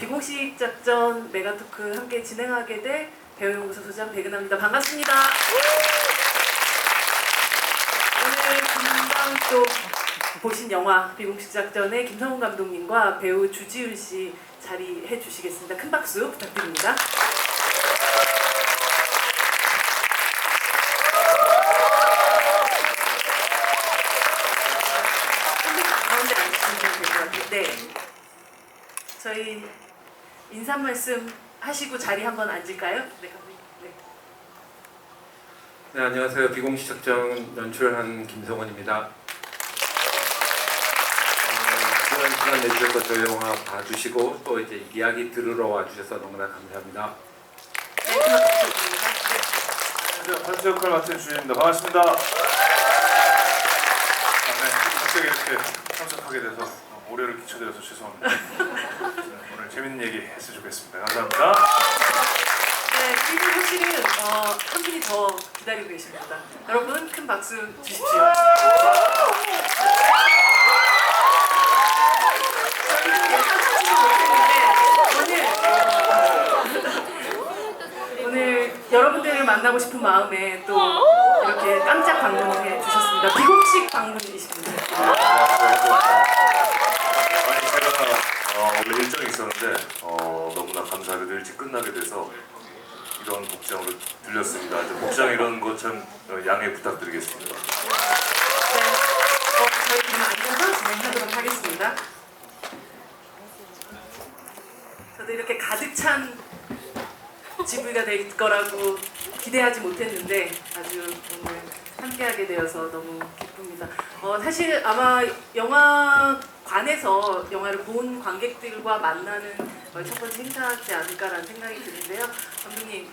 비공식 작전 메가토크 함께 진행하게 될 배우연구소 소장 백은하입니다. 반갑습니다. 오늘 금방 또 보신 영화 비공식 작전의 김성훈 감독님과 배우 주지훈 씨 자리해 주시겠습니다. 큰 박수 부탁드립니다. 가운데 앉으시면 될 것 같아요. 네. 저희 인사 말씀 하시고 자리 한번 앉을까요? 네, 감독님. 네. 네, 안녕하세요. 비공식 작전 연출한 김성원입니다. 좋은 시간 내주셔서 저희 영화 봐주시고 또 이제 이야기 들으러 와주셔서 너무나 감사합니다. 네, 부탁드립니다. 네. 환수 역할 맡은 주인입니다. 반갑습니다. 갑자기 이렇게 참석하게 돼서 오해를 끼쳐드려서 죄송합니다. 오늘 재밌는 얘기 했으면 좋겠습니다. 감사합니다. 네, 그리고 사실은 한 분이 더 기다리고 계십니다. 여러분 큰 박수 주십시오. 저희도 예상하지 못했는데 오늘 여러분들을 만나고 싶은 마음에 또 이렇게 깜짝 방문해 주셨습니다. 비공식 방문이십니다. 아니 제가 원래 일정이 있었는데 너무나 감사하게도 일찍 끝나게 돼서 이런 복장으로 들렸습니다. 복장 이런 거 참 양해 부탁드리겠습니다. 네, 저희 그럼 앉아서 진행하도록 하겠습니다. 저도 이렇게 가득 찬 GV가 될 거라고 기대하지 못했는데 아주 오늘 함께하게 되어서 너무 기쁩니다. 사실 아마 영화관에서 영화를 본 관객들과 만나는 첫 번째 행사지 않을까라는 생각이 드는데요. 감독님,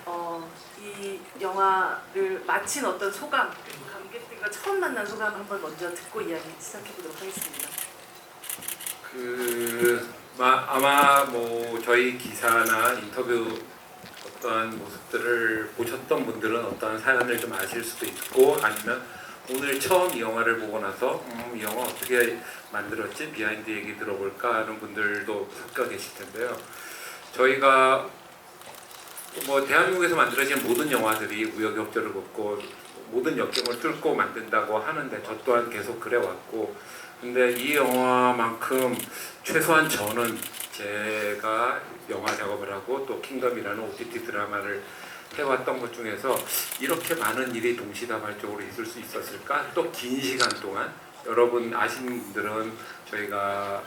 이 영화를 마친 어떤 소감, 그리고 관객들과 처음 만난 소감 한번 먼저 듣고 이야기 시작해보도록 하겠습니다. 아마 뭐 저희 기사나 인터뷰 어떠한 모습들을 보셨던 분들은 어떠한 사연을 좀 아실 수도 있고 아니면 오늘 처음 이 영화를 보고 나서 이 영화 어떻게 만들었지? 비하인드 얘기 들어볼까 하는 분들도 섞여 계실 텐데요. 저희가 뭐 대한민국에서 만들어진 모든 영화들이 우여곡절을 겪고 모든 역경을 뚫고 만든다고 하는데 저 또한 계속 그래왔고 근데 이 영화만큼 최소한 저는 제가 영화 작업을 하고 또 킹덤이라는 OTT 드라마를 해왔던 것 중에서 이렇게 많은 일이 동시다발적으로 있을 수 있었을까? 또 긴 시간 동안 여러분 아시는 분들은 저희가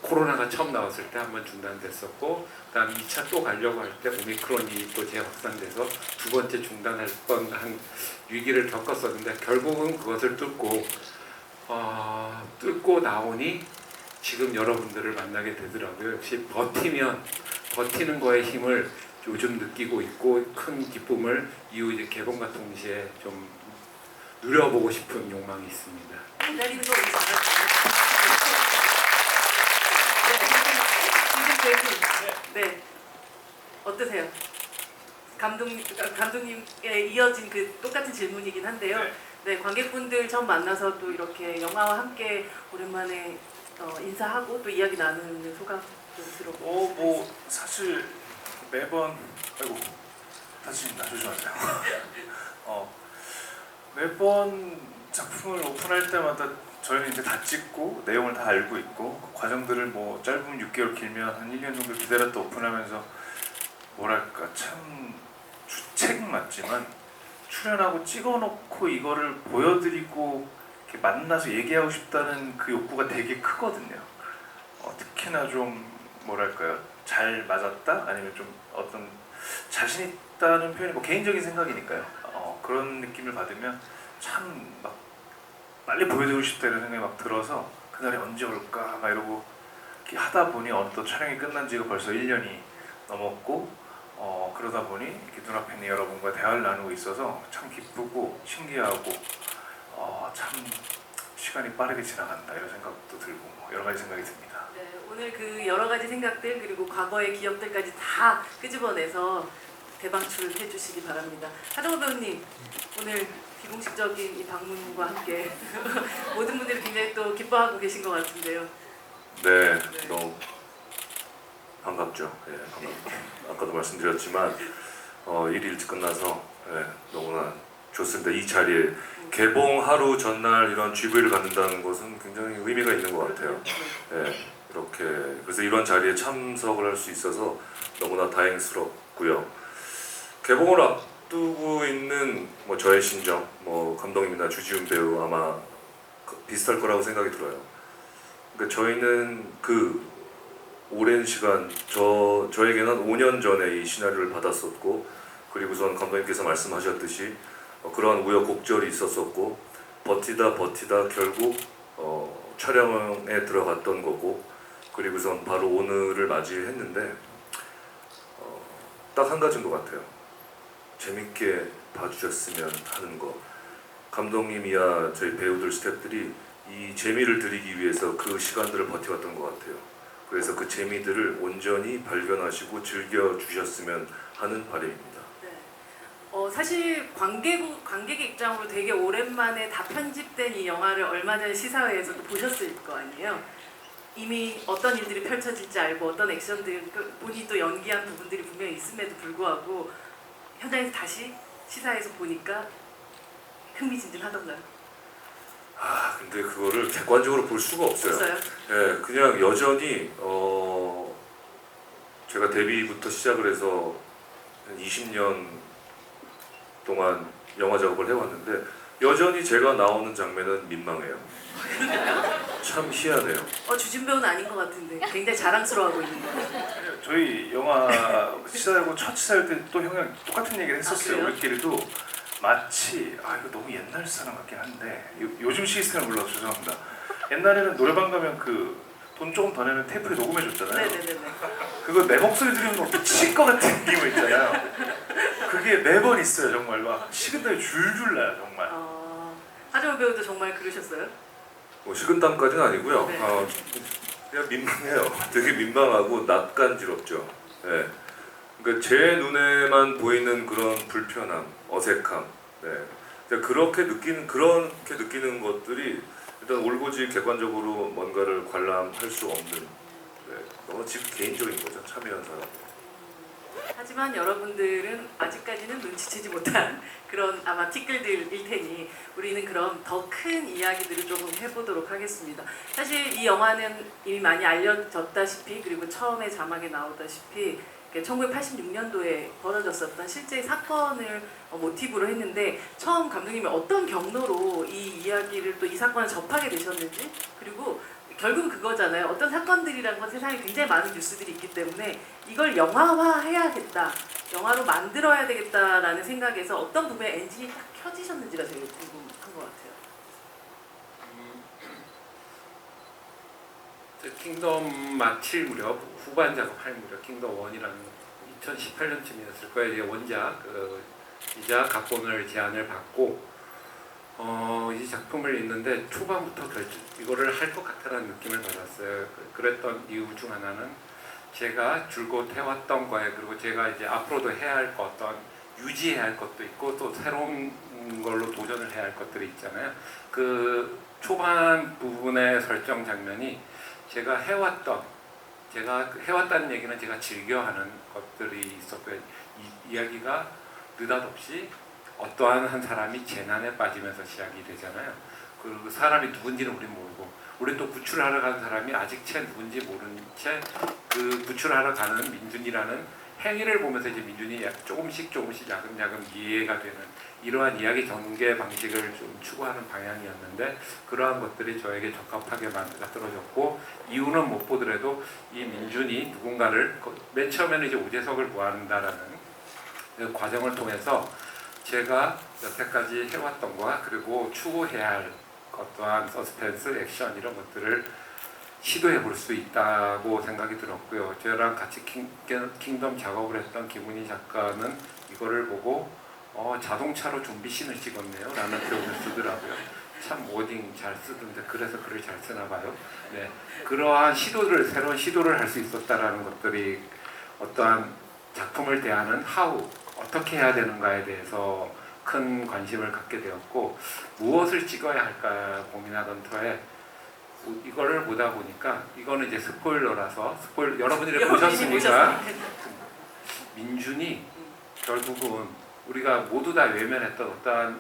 코로나가 처음 나왔을 때 한번 중단됐었고 그다음 2차 또 가려고 할 때 오미크론이 또 재확산돼서 두 번째 중단할 뻔한 위기를 겪었었는데 결국은 그것을 뚫고 나오니 지금 여러분들을 만나게 되더라고요. 역시 버티는 거의 힘을 요즘 느끼고 있고 큰 기쁨을 이후 이제 개봉과 동시에 좀 누려보고 싶은 욕망이 있습니다. 기다리는 거 우리 네, 어떠세요? 감독님에 이어진 그 똑같은 질문이긴 한데요. 네, 관객분들 처음 만나서 또 이렇게 영화와 함께 오랜만에 인사하고 또 이야기 나누는 소감 좀 들어보고. 뭐 사실 매번 다치신다 조심하세요. 매번 작품을 오픈할 때마다 저희는 이제 다 찍고 내용을 다 알고 있고 그 과정들을 뭐 짧으면 6개월 길면 한 1년 정도 기다렸다 오픈하면서 뭐랄까 참 주책 맞지만 출연하고 찍어놓고 이거를 보여드리고 이렇게 만나서 얘기하고 싶다는 그 욕구가 되게 크거든요. 특히나 좀 뭐랄까요 잘 맞았다 아니면 좀 어떤 자신 있다는 표현이 뭐 개인적인 생각이니까요. 그런 느낌을 받으면 참 막 빨리 보여드리고 싶다 이런 생각이 막 들어서 그날이 언제 올까 막 이러고 이렇게 하다 보니 어느덧 촬영이 끝난 지가 벌써 1년이 넘었고 그러다 보니 이렇게 눈앞에 있는 여러분과 대화를 나누고 있어서 참 기쁘고 신기하고 참 시간이 빠르게 지나간다 이런 생각도 들고 뭐 여러 가지 생각이 듭니다. 네, 오늘 그 여러 가지 생각들 그리고 과거의 기억들까지 다 끄집어내서 대방출해 주시기 바랍니다. 하정우 배우님, 오늘 비공식적인 이 방문과 함께 모든 분들이 굉장히 또 기뻐하고 계신 것 같은데요. 네, 너무 반갑죠. 예, 반갑죠. 아까도 말씀드렸지만 일이 일찍 끝나서 예, 너무나 좋습니다. 이 자리에 개봉 하루 전날 이런 GV를 갖는다는 것은 굉장히 의미가 있는 것 같아요. 예, 이렇게 그래서 이런 자리에 참석을 할 수 있어서 너무나 다행스럽고요. 개봉을 앞두고 있는 뭐 저의 심정, 뭐 감독님이나 주지훈 배우 아마 비슷할 거라고 생각이 들어요. 그러니까 저희는 그 오랜 시간 저에게는 5년 전에 이 시나리오를 받았었고, 그리고선 감독님께서 말씀하셨듯이 그러한 우여곡절이 있었었고, 버티다 결국 촬영에 들어갔던 거고, 그리고선 바로 오늘을 맞이했는데 딱 한 가지인 것 같아요. 재밌게 봐주셨으면 하는 거. 감독님이야 저희 배우들 스태프들이 이 재미를 드리기 위해서 그 시간들을 버텨왔던 것 같아요. 그래서 그 재미들을 온전히 발견하시고 즐겨주셨으면 하는 바람입니다. 네. 사실 관객의 입장으로 되게 오랜만에 다 편집된 이 영화를 얼마 전에 시사회에서도 보셨을 거 아니에요. 이미 어떤 일들이 펼쳐질지 알고 어떤 액션들, 본인이 또 연기한 부분들이 분명히 있음에도 불구하고 현장에서 다시 시사회에서 보니까 흥미진진하던가요? 근데 그거를 객관적으로 볼 수가 없어요. 없어요? 예, 그냥 여전히 제가 데뷔부터 시작을 해서 한 20년 동안 영화 작업을 해왔는데 여전히 제가 나오는 장면은 민망해요. 참 희한해요. 주진 배우는 아닌 것 같은데 굉장히 자랑스러워하고 있는 거예요. 저희 영화 시사하고 첫 시사할 때 또 형이랑 똑같은 얘기를 했었어요. 그래요? 우리끼리도 마치 이거 너무 옛날 사람 같긴 한데 요즘 시스템을 몰라서 죄송합니다. 옛날에는 노래방 가면 그 돈 조금 더 내면 테이프에 녹음해 줬잖아요. 네네네. 그거 내 목소리 들으면 미칠 것 같은 느낌 있잖아요. 그게 매번 있어요. 정말 막 식은땀이 줄줄 나요. 정말. 하정우 배우도 정말 그러셨어요? 뭐 식은땀까지는 아니고요. 네. 그냥 민망해요. 되게 민망하고 낯간지럽죠. 예. 그러니까 제 눈에만 보이는 그런 불편함, 어색함. 네. 그렇게 느끼는 것들이 일단 올고지 객관적으로 뭔가를 관람할 수 없는. 네. 너무 개인적인 거죠. 참여한 사람. 하지만 여러분들은 아직까지는 눈치채지 못한 그런 아마 티끌들일 테니 우리는 그럼 더 큰 이야기들을 조금 해보도록 하겠습니다. 사실 이 영화는 이미 많이 알려졌다시피 그리고 처음에 자막에 나오다시피 1986년도에 벌어졌었던 실제 사건을 모티브로 했는데 처음 감독님이 어떤 경로로 이 이야기를 또 이 사건을 접하게 되셨는지 그리고 결국은 그거잖아요. 어떤 사건들이란 건 세상에 굉장히 많은 뉴스들이 있기 때문에 이걸 영화화해야겠다, 영화로 만들어야 되겠다라는 생각에서 어떤 부분에 엔진이 딱 켜지셨는지가 되게 궁금한 것 같아요. 킹덤 마칠 무렵, 후반 작업할 무렵, 킹덤 1이라는 2018년쯤이었을 거예요. 이제 원작 이자 각본을 제안을 받고 이 작품을 읽는데 초반부터 이거를 할 것 같다는 느낌을 받았어요. 그랬던 이유 중 하나는 제가 줄곧 해왔던 거에 그리고 제가 이제 앞으로도 해야 할 것, 어떤 유지해야 할 것도 있고 또 새로운 걸로 도전을 해야 할 것들이 있잖아요. 그 초반 부분의 설정 장면이 제가 해왔다는 얘기는 제가 즐겨하는 것들이 있었고요. 이야기가 느닷없이 어떠한 한 사람이 재난에 빠지면서 시작이 되잖아요. 그 사람이 누군지는 우린 모르고 우리 또 구출하러 가는 사람이 아직 채 누군지 모른 채 그 구출하러 가는 민준이라는 행위를 보면서 이제 민준이 조금씩 야금야금 이해가 되는 이러한 이야기 전개 방식을 좀 추구하는 방향이었는데 그러한 것들이 저에게 적합하게 만들어졌고 이유는 못 보더라도 이 민준이 누군가를 맨 처음에는 이제 우재석을 구한다라는 그 과정을 통해서 제가 여태까지 해왔던 거와 그리고 추구해야 할 어떠한 서스펜스, 액션 이런 것들을 시도해 볼 수 있다고 생각이 들었고요. 저랑 같이 킹덤 작업을 했던 김은희 작가는 이거를 보고 자동차로 좀비씬을 찍었네요 라는 표현을 쓰더라고요. 참 워딩 잘 쓰던데 그래서 글을 잘 쓰나 봐요. 네, 그러한 새로운 시도를 할 수 있었다라는 것들이 어떠한 작품을 대하는 어떻게 해야 되는가에 대해서 큰 관심을 갖게 되었고 무엇을 찍어야 할까 고민하던 터에 이거를 보다 보니까 이거는 이제 스포일러라서 여러분들이 여러분이 보셨으니까 보셨으니까. 민준이 결국은 우리가 모두 다 외면했던 어떠한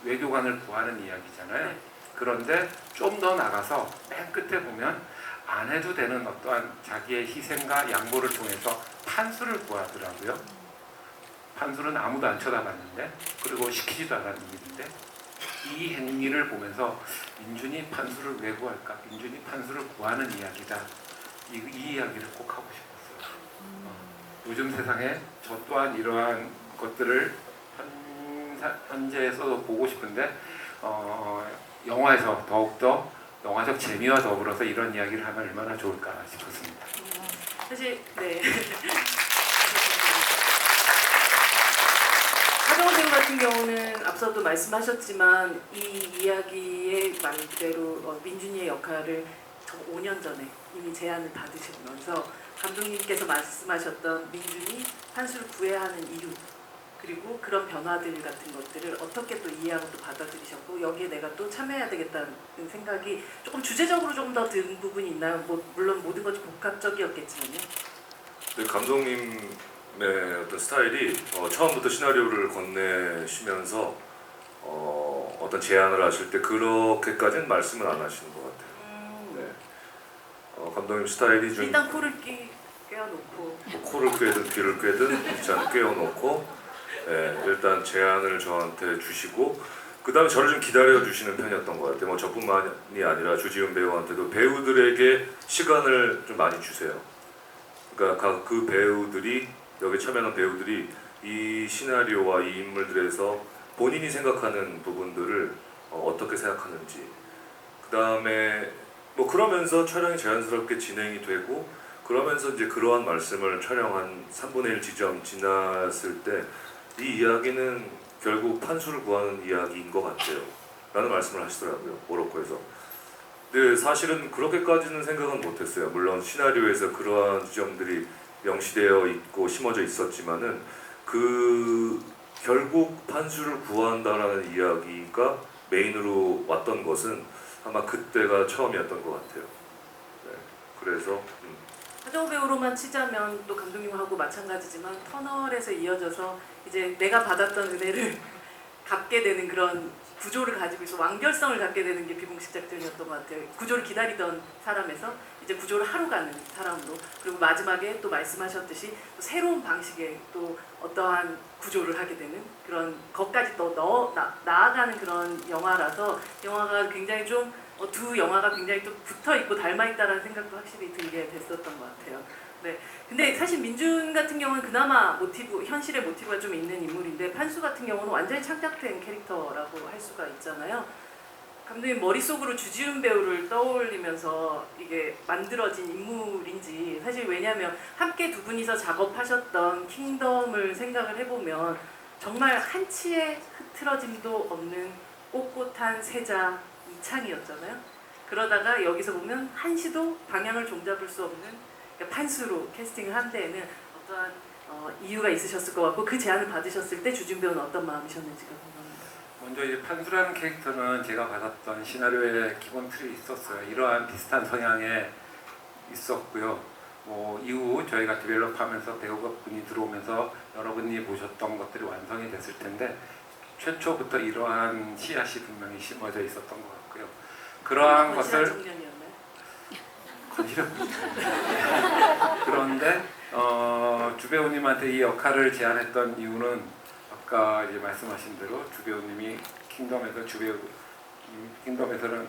외교관을 구하는 이야기잖아요. 네. 그런데 좀 더 나가서 맨 끝에 보면 안 해도 되는 어떠한 자기의 희생과 양보를 통해서 판수를 구하더라고요. 판수는 아무도 안 쳐다봤는데 그리고 시키지도 않았는 일인데 이 행위를 보면서 민준이 판수를 왜 구할까? 민준이 판수를 구하는 이야기다. 이 이야기를 꼭 하고 싶었어요. 요즘 세상에 저 또한 이러한 것들을 현재에서도 보고 싶은데 영화에서 더욱더 영화적 재미와 더불어서 이런 이야기를 하면 얼마나 좋을까 싶었습니다. 사실 네. 하정우 배우 같은 경우는 앞서도 말씀하셨지만 이 이야기의 말 그대로 민준이의 역할을 5년 전에 이미 제안을 받으시면서 감독님께서 말씀하셨던 민준이 판수를 구해야 하는 이유 그리고 그런 변화들 같은 것들을 어떻게 또 이해하고 또 받아들이셨고 여기에 내가 또 참여해야 되겠다는 생각이 조금 주제적으로 좀 더 든 부분이 있나요? 물론 모든 것이 복합적이었겠지만요. 근데 감독님의 어떤 스타일이 처음부터 시나리오를 건네시면서 어떤 제안을 하실 때 그렇게까지는 말씀을 안 하시는 것 같아요. 네. 감독님 스타일이 좀 일단 코를 꿰어놓고 뭐 코를 꿰든 귀를 꿰든 일단 꿰어놓고 일단 제안을 저한테 주시고 그 다음에 저를 좀 기다려주시는 편이었던 것 같아요. 뭐 저뿐만이 아니라 주지훈 배우한테도 배우들에게 시간을 좀 많이 주세요. 그러니까 그 배우들이 여기 참여하는 배우들이 이 시나리오와 이 인물들에서 본인이 생각하는 부분들을 어떻게 생각하는지 그 다음에 뭐 그러면서 촬영이 자연스럽게 진행이 되고 그러면서 이제 그러한 말씀을 촬영 한 3분의 1 지점 지났을 때 이 이야기는 결국 판수를 구하는 이야기인 것 같아요 라는 말씀을 하시더라고요. 모로코에서. 근데 사실은 그렇게까지는 생각은 못했어요. 물론 시나리오에서 그러한 지점들이 명시되어 있고 심어져 있었지만은 결국 판수를 구한다라는 이야기가 메인으로 왔던 것은 아마 그때가 처음이었던 것 같아요. 네. 그래서 하정우 배우로만 치자면 또 감독님하고 마찬가지지만 터널에서 이어져서 이제 내가 받았던 은혜를 갚게 되는 그런 구조를 가지고 있어 완결성을 갖게 되는 게 비공식 작전이었던 것 같아요. 구조를 기다리던 사람에서 이제 구조를 하러 가는 사람으로 그리고 마지막에 또 말씀하셨듯이 또 새로운 방식의 또 어떠한 구조를 하게 되는 그런 것까지 또 나아가는 그런 영화라서 영화가 굉장히 좀 두 영화가 굉장히 또 붙어 있고 닮아 있다라는 생각도 확실히 들게 됐었던 것 같아요. 네. 근데 사실 민준 같은 경우는 그나마 현실의 모티브가 좀 있는 인물인데 판수 같은 경우는 완전히 창작된 캐릭터라고 할 수가 있잖아요. 감독님 머릿속으로 주지훈 배우를 떠올리면서 이게 만들어진 인물인지 사실 왜냐하면 함께 두 분이서 작업하셨던 킹덤을 생각을 해보면 정말 한치의 흐트러짐도 없는 꼿꼿한 세자 이창이었잖아요. 그러다가 여기서 보면 한시도 방향을 종잡을 수 없는 판수로 캐스팅을 한 데에는 어떠한 이유가 있으셨을 것 같고 그 제안을 받으셨을 때 주준 배우는 어떤 마음이셨는지가 궁금합니다. 먼저 이제 판수라는 캐릭터는 제가 받았던 시나리오의 기본 틀이 있었어요. 이러한 비슷한 성향에 있었고요. 뭐 이후 저희가 디벨롭하면서 배우분이 들어오면서 여러분이 보셨던 것들이 완성이 됐을 텐데 최초부터 이러한 씨앗이 분명히 심어져 있었던 것 같고요. 그러한 것을 청년이었나요? 그런데 주배우님한테 이 역할을 제안했던 이유는 아까 이제 말씀하신 대로 주배우님이 킹덤에서는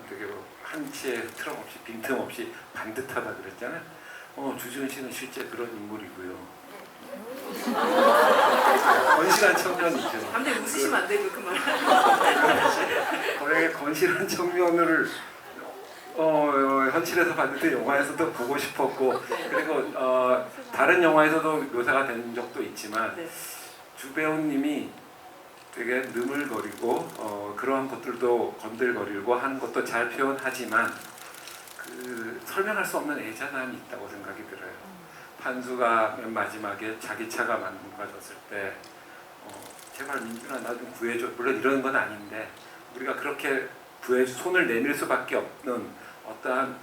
되게 한치의 트럼 없이 빈틈없이 반듯하다 그랬잖아요. 주지훈 씨는 실제 그런 인물이고요. 건실한 청년이죠. 감독님 웃으시면 안 되고 그 말. 거의 건실한 청년을 현실에서 봤는데 영화에서도 보고 싶었고 그리고 다른 영화에서도 묘사가 된 적도 있지만 네. 주배우님이 되게 느물거리고 그러한 것들도 건들거리고 하는 것도 잘 표현하지만 설명할 수 없는 애잔함이 있다고 생각이 들어요. 판수가 맨 마지막에 자기 차가 망가졌을 때 제발 민준아 나 좀 구해줘. 물론 이런 건 아닌데 우리가 그렇게 손을 내밀 수밖에 없는 어떠한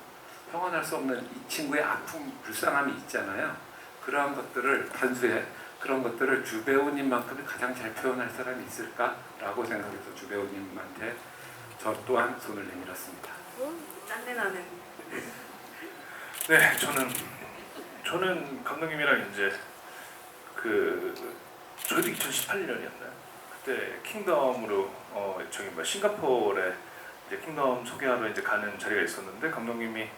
평안할 수 없는 이 친구의 아픔, 불쌍함이 있잖아요. 그러한 것들을 단수에 그런 것들을 주 배우님만큼이 가장 잘 표현할 사람이 있을까라고 생각해서 주 배우님한테 저 또한 손을 내밀었습니다. 짠내 나는. 네, 저는 감독님이랑 이제 저희도 2018년이었나요? 그때 킹덤으로 저기 싱가포르에 이제 킹덤 소개하러 이제 가는 자리가 있었는데 감독님이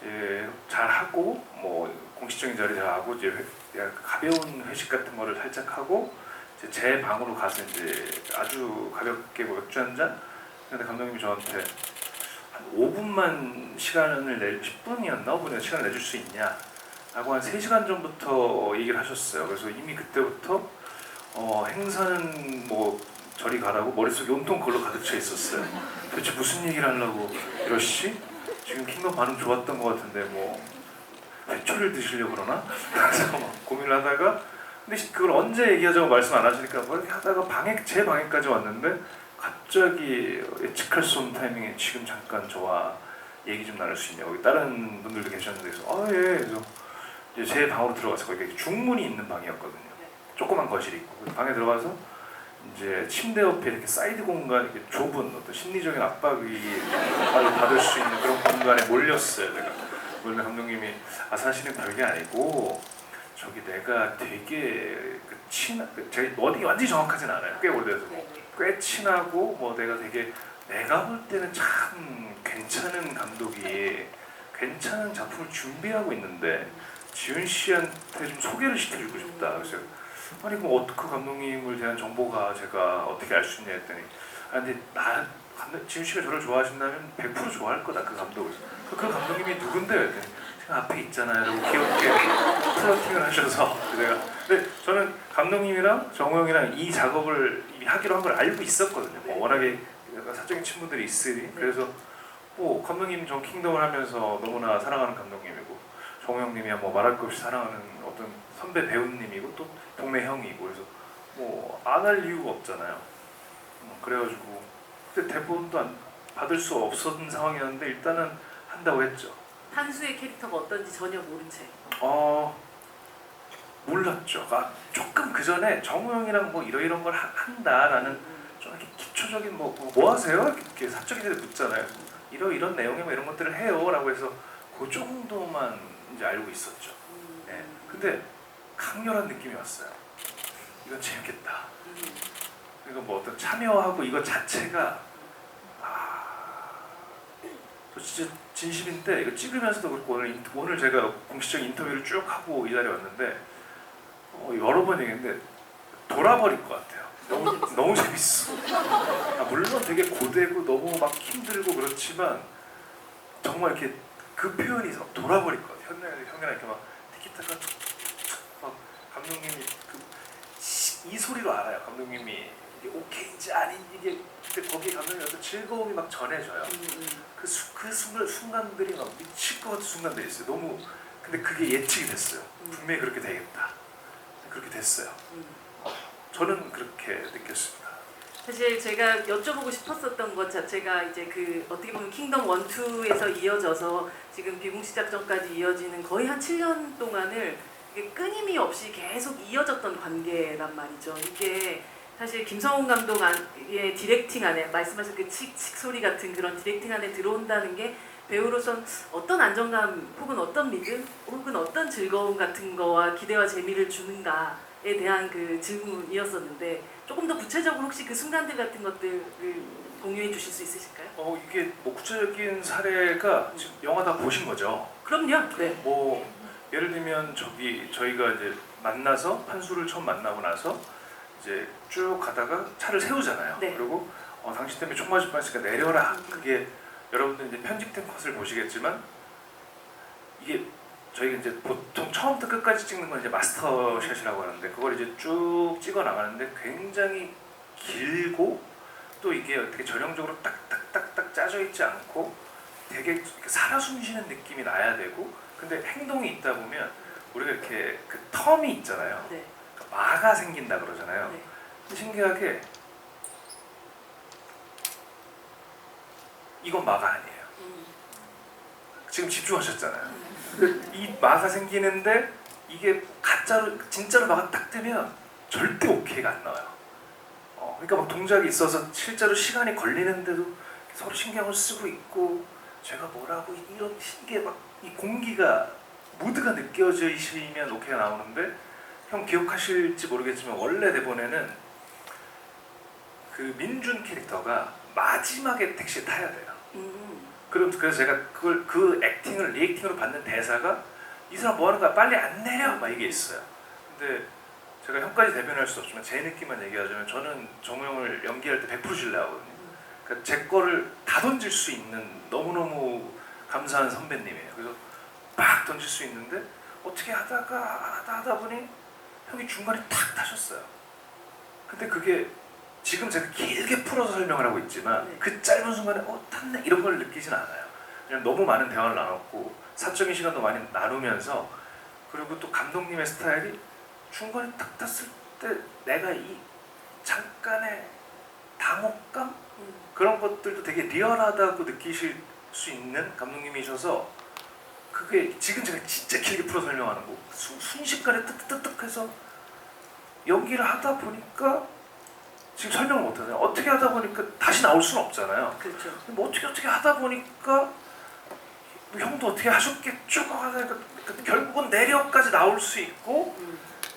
이제 잘 하고 뭐 공식적인 자리 잘 하고 이제 그냥 가벼운 회식 같은 거를 살짝 하고 이제 제 방으로 가서 이제 아주 가볍게 뭐 맥주 한 잔. 근데 감독님이 저한테 한 5분만 시간을 10분이었나 5분이나 시간을 내줄 수 있냐? 라고 한 3시간 전부터 얘기를 하셨어요. 그래서 이미 그때부터 행사는 뭐 저리 가라고 머릿속에 온통 그걸로 가득 차 있었어요. 도대체 무슨 얘기를 하려고 이러시? 지금 킹덤 반응 좋았던 것 같은데 뭐 회초리를 드시려고 그러나? 그래서 막 고민을 하다가 근데 그걸 언제 얘기하자고 말씀 안 하시니까 뭐 이렇게 하다가 제 방에까지 왔는데 갑자기 예측할 수 없는 타이밍에 지금 잠깐 저와 얘기 좀 나눌 수 있냐고 다른 분들도 계셨는데 그래서 예. 그래서 이제 제 방으로 들어가서 거기 중문이 있는 방이었거든요. 조그만 거실이 있고 그 방에 들어가서 이제 침대 옆에 이렇게 사이드 공간 이렇게 좁은 어떤 심리적인 압박이 받을 수 있는 그런 공간에 몰렸어요. 내가 원래 감독님이 사실은 별게 아니고 저기 내가 되게 제가 어디 완전히 정확하진 않아요. 꽤 오래돼서 꽤 친하고 뭐 내가 볼 때는 참 괜찮은 감독이 괜찮은 작품을 준비하고 있는데 지훈 씨한테 좀 소개를 시켜주고 싶다. 그래서 아니 그럼 그 감독님을 대한 정보가 제가 어떻게 알 수 있냐 했더니 근데 지훈 씨가 저를 좋아하신다면 100% 좋아할 거다 그 감독을. 그 감독님이 누군데? 했더니 제가 앞에 있잖아요. 라고 귀엽게 플러팅을 하셔서 근데 저는 감독님이랑 정우영이랑 이 작업을 이미 하기로 한 걸 알고 있었거든요. 뭐 워낙에 사적인 친분들이 있으니 그래서 뭐 감독님 전 킹덤을 하면서 너무나 사랑하는 감독님이고 정우영님이야 뭐 말할 것 없이 사랑하는 어떤 선배 배우님이고 또 동네 형이고 그래서 뭐 안 할 이유가 없잖아요. 그래가지고 그때 대본도 받을 수 없었던 상황이었는데 일단은 한다고 했죠. 한수의 캐릭터가 어떤지 전혀 모른 채. 몰랐죠. 조금 그 전에 정우영이랑 뭐 이런 걸 한다라는 좀 이렇게 기초적인 뭐 하세요? 이렇게 사적인 데 묻잖아요. 이런 내용의 뭐 이런 것들을 해요라고 해서 그 정도만 이제 알고 있었죠. 네. 근데 강렬한 느낌이 왔어요. 이건 재밌겠다. 이거 뭐 어떤 참여하고 이거 자체가 저 진짜 진심인데 이거 찍으면서도 그렇고 오늘 제가 공식적인 인터뷰를 쭉 하고 이 자리에 왔는데 여러 번 얘기했는데 돌아버릴 것 같아요. 너무 재밌어. 물론 되게 고되고 너무 막 힘들고 그렇지만 정말 이렇게 그 표현이 돌아버릴 것 같아요. 형이랑 이렇게 막 티키타카 막 감독님이 이 소리로 알아요. 감독님이 이게 오케이인지 아닌지 이게 그때 거기 감독님이 어떤 즐거움이 막 전해져요. 그 순간들이 막 미칠 것 같은 순간들이 있어요. 너무 근데 그게 예측이 됐어요. 분명히 그렇게 되겠다. 그렇게 됐어요. 저는 그렇게 느꼈습니다. 사실 제가 여쭤보고 싶었었던 것 자체가 이제 어떻게 보면 킹덤 1, 2에서 이어져서 지금 비공식 작전까지 이어지는 거의 한 7년 동안을 끊임이 없이 계속 이어졌던 관계란 말이죠. 이게 사실 김성훈 감독의 디렉팅 안에 말씀하신 그 칙칙 소리 같은 그런 디렉팅 안에 들어온다는 게 배우로선 어떤 안정감 혹은 어떤 믿음 혹은 어떤 즐거움 같은 거와 기대와 재미를 주는가에 대한 그 질문이었었는데 조금 더 구체적으로 혹시 그 순간들 같은 것들을 공유해 주실 수 있으실까요? 이게 뭐 구체적인 사례가 지금 영화 다 보신 거죠? 그럼요. 네. 뭐 예를 들면 저희가 이제 만나서 판수를 처음 만나고 나서 이제 쭉 가다가 차를 세우잖아요. 네. 그리고 당신 때문에 총 맞을 뻔했으니까 내려라. 그게 여러분들 이제 편집된 컷을 보시겠지만 이게 저희가 이제 보통 처음부터 끝까지 찍는 건 이제 마스터샷이라고 하는데 그걸 이제 쭉 찍어 나가는데 굉장히 길고 또 이게 어떻게 전형적으로 딱딱딱딱 짜져 있지 않고 되게 살아 숨쉬는 느낌이 나야 되고 근데 행동이 있다 보면 우리가 이렇게 그 텀이 있잖아요. 네. 마가 생긴다 그러잖아요. 네. 근데 신기하게 이건 마가 아니에요. 지금 집중하셨잖아요. 이 마가 생기는데 이게 가짜로 진짜로 마가 딱 뜨면 절대 오케이가 안 나와요. 그러니까 막 동작이 있어서 실제로 시간이 걸리는데도 서로 신경을 쓰고 있고 제가 뭐라고 이런 이게 막 이 공기가 무드가 느껴지시면 오케이가 나오는데 형 기억하실지 모르겠지만 원래 대본에는 그 민준 캐릭터가 마지막에 택시에 타야 돼요. 그래서 제가 그 액팅을 리액팅으로 받는 대사가 이 사람 뭐 하는 거야 빨리 안 내려 막 이게 있어요. 근데 제가 형까지 대변할 수 없지만 제 느낌만 얘기하자면 저는 정우영을 연기할 때 100% 신뢰하거든요. 그러니까 제 거를 다 던질 수 있는 너무너무 감사한 선배님이에요. 그래서 막 던질 수 있는데 어떻게 하다 보니 형이 중간에 탁 타셨어요. 근데 그게 지금 제가 길게 풀어서 설명을 하고 있지만 네. 그 짧은 순간에 탔네 이런 걸 느끼진 않아요. 그냥 너무 많은 대화를 나눴고 사적인 시간도 많이 나누면서 그리고 또 감독님의 스타일이 중간에 딱 탔을 때 내가 이 잠깐의 당혹감 그런 것들도 되게 리얼하다고 느끼실 수 있는 감독님이셔서 그게 지금 제가 진짜 길게 풀어 설명하는 거 순식간에 뜨뜨뜨뜨 해서 연기를 하다 보니까 지금 설명을 못하잖아요. 어떻게 하다 보니까 다시 나올 수는 없잖아요. 그렇죠. 뭐 어떻게 하다 보니까 뭐 형도 어떻게 하셨겠죠 하다가 결국은 내려까지 나올 수 있고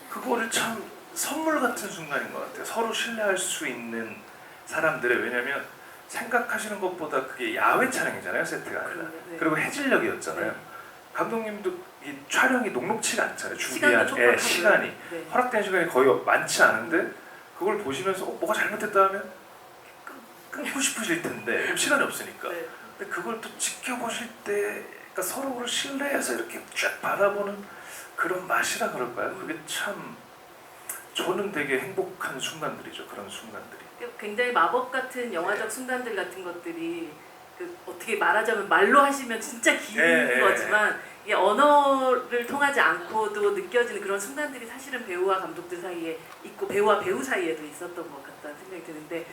그거를 참 선물 같은 순간인 것 같아요. 서로 신뢰할 수 있는 사람들의 왜냐면 생각하시는 것보다 그게 야외 촬영이잖아요. 세트가 아니라. 네. 그리고 해질녘이었잖아요. 네. 감독님도 이 촬영이 녹록치가 않잖아요. 시간도 준비한 촉박하고요. 시간이 네. 허락된 시간이 거의 많지 않은데 그걸 보시면서 뭐가 잘못됐다 하면 끊고 싶으실 텐데 시간이 없으니까. 네. 근데 그걸 또 지켜보실 때 그러니까 서로를 신뢰해서 이렇게 쫙 바라보는 그런 맛이라 그럴까요? 그게 참 저는 되게 행복한 순간들이죠. 그런 순간들이. 굉장히 마법 같은 영화적 순간들 같은 것들이 그 어떻게 말하자면 말로 하시면 진짜 긴 예, 예. 거지만 이게 언어를 통하지 않고도 느껴지는 그런 순간들이 사실은 배우와 감독들 사이에 있고 배우와 배우 사이에도 있었던 것 같다는 생각이 드는데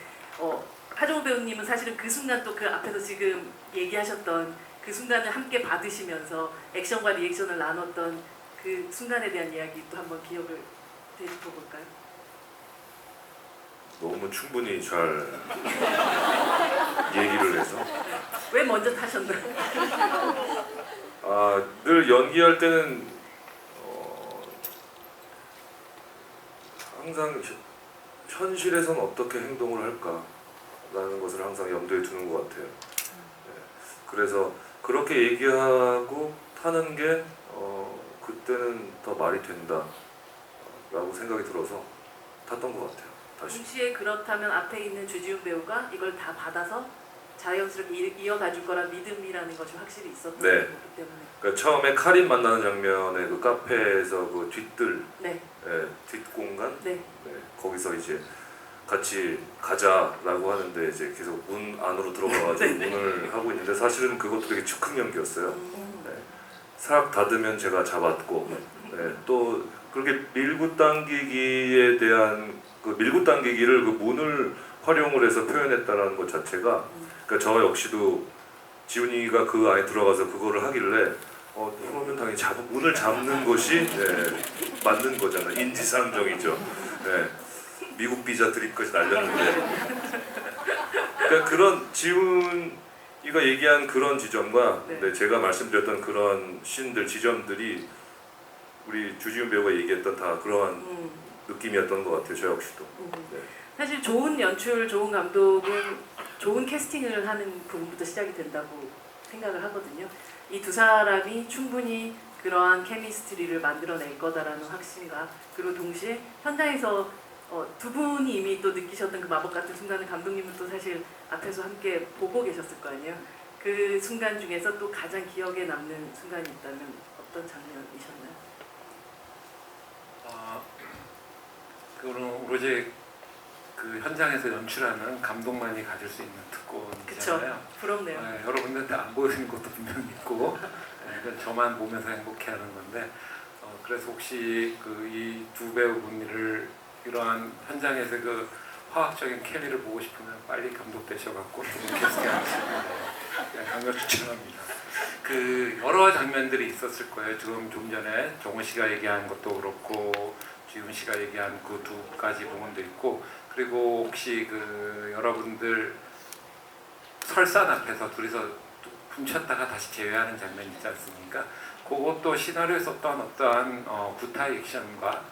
하정우 배우님은 사실은 그 순간 또 그 앞에서 지금 얘기하셨던 그 순간을 함께 받으시면서 액션과 리액션을 나눴던 그 순간에 대한 이야기 또 한번 기억을 되짚어 볼까요? 너무 충분히 잘 얘기를 해서 왜 먼저 타셨나요? 늘 연기할 때는 항상 현실에선 어떻게 행동을 할까라는 것을 항상 염두에 두는 것 같아요. 네. 그래서 그렇게 얘기하고 타는 게 그때는 더 말이 된다라고 생각이 들어서 탔던 것 같아요. 다시. 동시에 그렇다면 앞에 있는 주지훈 배우가 이걸 다 받아서 자연스럽게 이어가줄 거란 믿음이라는 것이 확실히 있었던 네. 거기 때문에 그러니까 처음에 카린 만나는 장면에 그 카페에서 그 뒷뜰, 네, 뒷공간, 네, 거기서 이제 같이 가자라고 하는데 이제 계속 문 안으로 들어가가지고 네. 문을 하고 있는데 사실은 그것도 되게 즉흥 연기였어요. 음, 싹 닫으면 제가 잡았고 또 그렇게 밀고 당기기에 대한 그 밀고 당기기를 그 문을 활용을 해서 표현했다는 것 자체가 그러니까 저 역시도 지훈이가 그 안에 들어가서 그거를 하길래 그러면 당연히 문을 잡는 것이 맞는 거잖아. 인지상정이죠. 미국 비자 드립까지 날렸는데 그러니까 그런 지훈이가 얘기한 그런 지점과 네. 제가 말씀드렸던 그런 씬들 지점들이 우리 주지훈 배우가 얘기했던 다 그러한 느낌이었던 것 같아요. 저 역시도. 네. 사실 좋은 연출, 좋은 감독은 좋은 캐스팅을 하는 부분부터 시작이 된다고 생각을 하거든요. 이 두 사람이 충분히 그러한 케미스트리를 만들어낼 거다라는 확신과 그리고 동시에 현장에서 두 분이 이미 또 느끼셨던 그 마법 같은 순간을 감독님은 또 사실 앞에서 함께 보고 계셨을 거 아니에요. 그 순간 중에서 또 가장 기억에 남는 순간이 있다면 어떤 장면이셨나요? 그거는 오로지 그 현장에서 연출하는 감독만이 가질 수 있는 특권이잖아요. 부럽네요. 여러분들한테 안 보이는 것도 분명히 있고 이건 저만 보면서 행복해하는 건데 그래서 혹시 그 이 두 배우분을 이러한 현장에서 그 화학적인 케미를 보고 싶으면 빨리 감독 되셔갖고 캐스팅 하시면 강력 추천합니다. 그 여러 장면들이 있었을 거예요. 지금 좀 전에 정원 씨가 얘기한 것도 그렇고 지훈 씨가 얘기한 그 두 가지 부분도 있고, 그리고 혹시 그 여러분들 설산 앞에서 둘이서 훔쳤다가 다시 제외하는 장면 있지 않습니까? 그것도 시나리오에 썼던 어떠한 구타의 액션과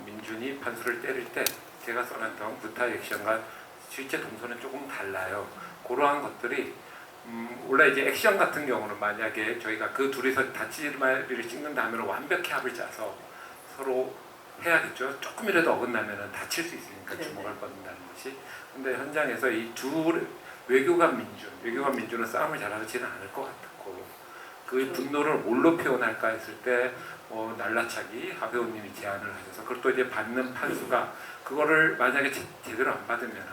민준이 판수를 때릴 때 제가 써놨던 구타의 액션과 실제 동선은 조금 달라요. 그러한 것들이 원래 이제 액션 같은 경우는 만약에 저희가 그 둘이서 다치마리를 찍는다 하면 완벽히 합을 짜서 서로 해야겠죠. 조금이라도 어긋나면 다칠 수 있으니까 네네. 주먹을 뻗는다는 것이. 근데 현장에서 이 두 외교관 민준은 싸움을 잘하지는 않을 것 같았고, 그 분노를 뭘로 표현할까 했을 때 날라차기 하배우님이 제안을 하셔서 그걸 또 이제 받는 판수가 그거를 만약에 제대로 안 받으면은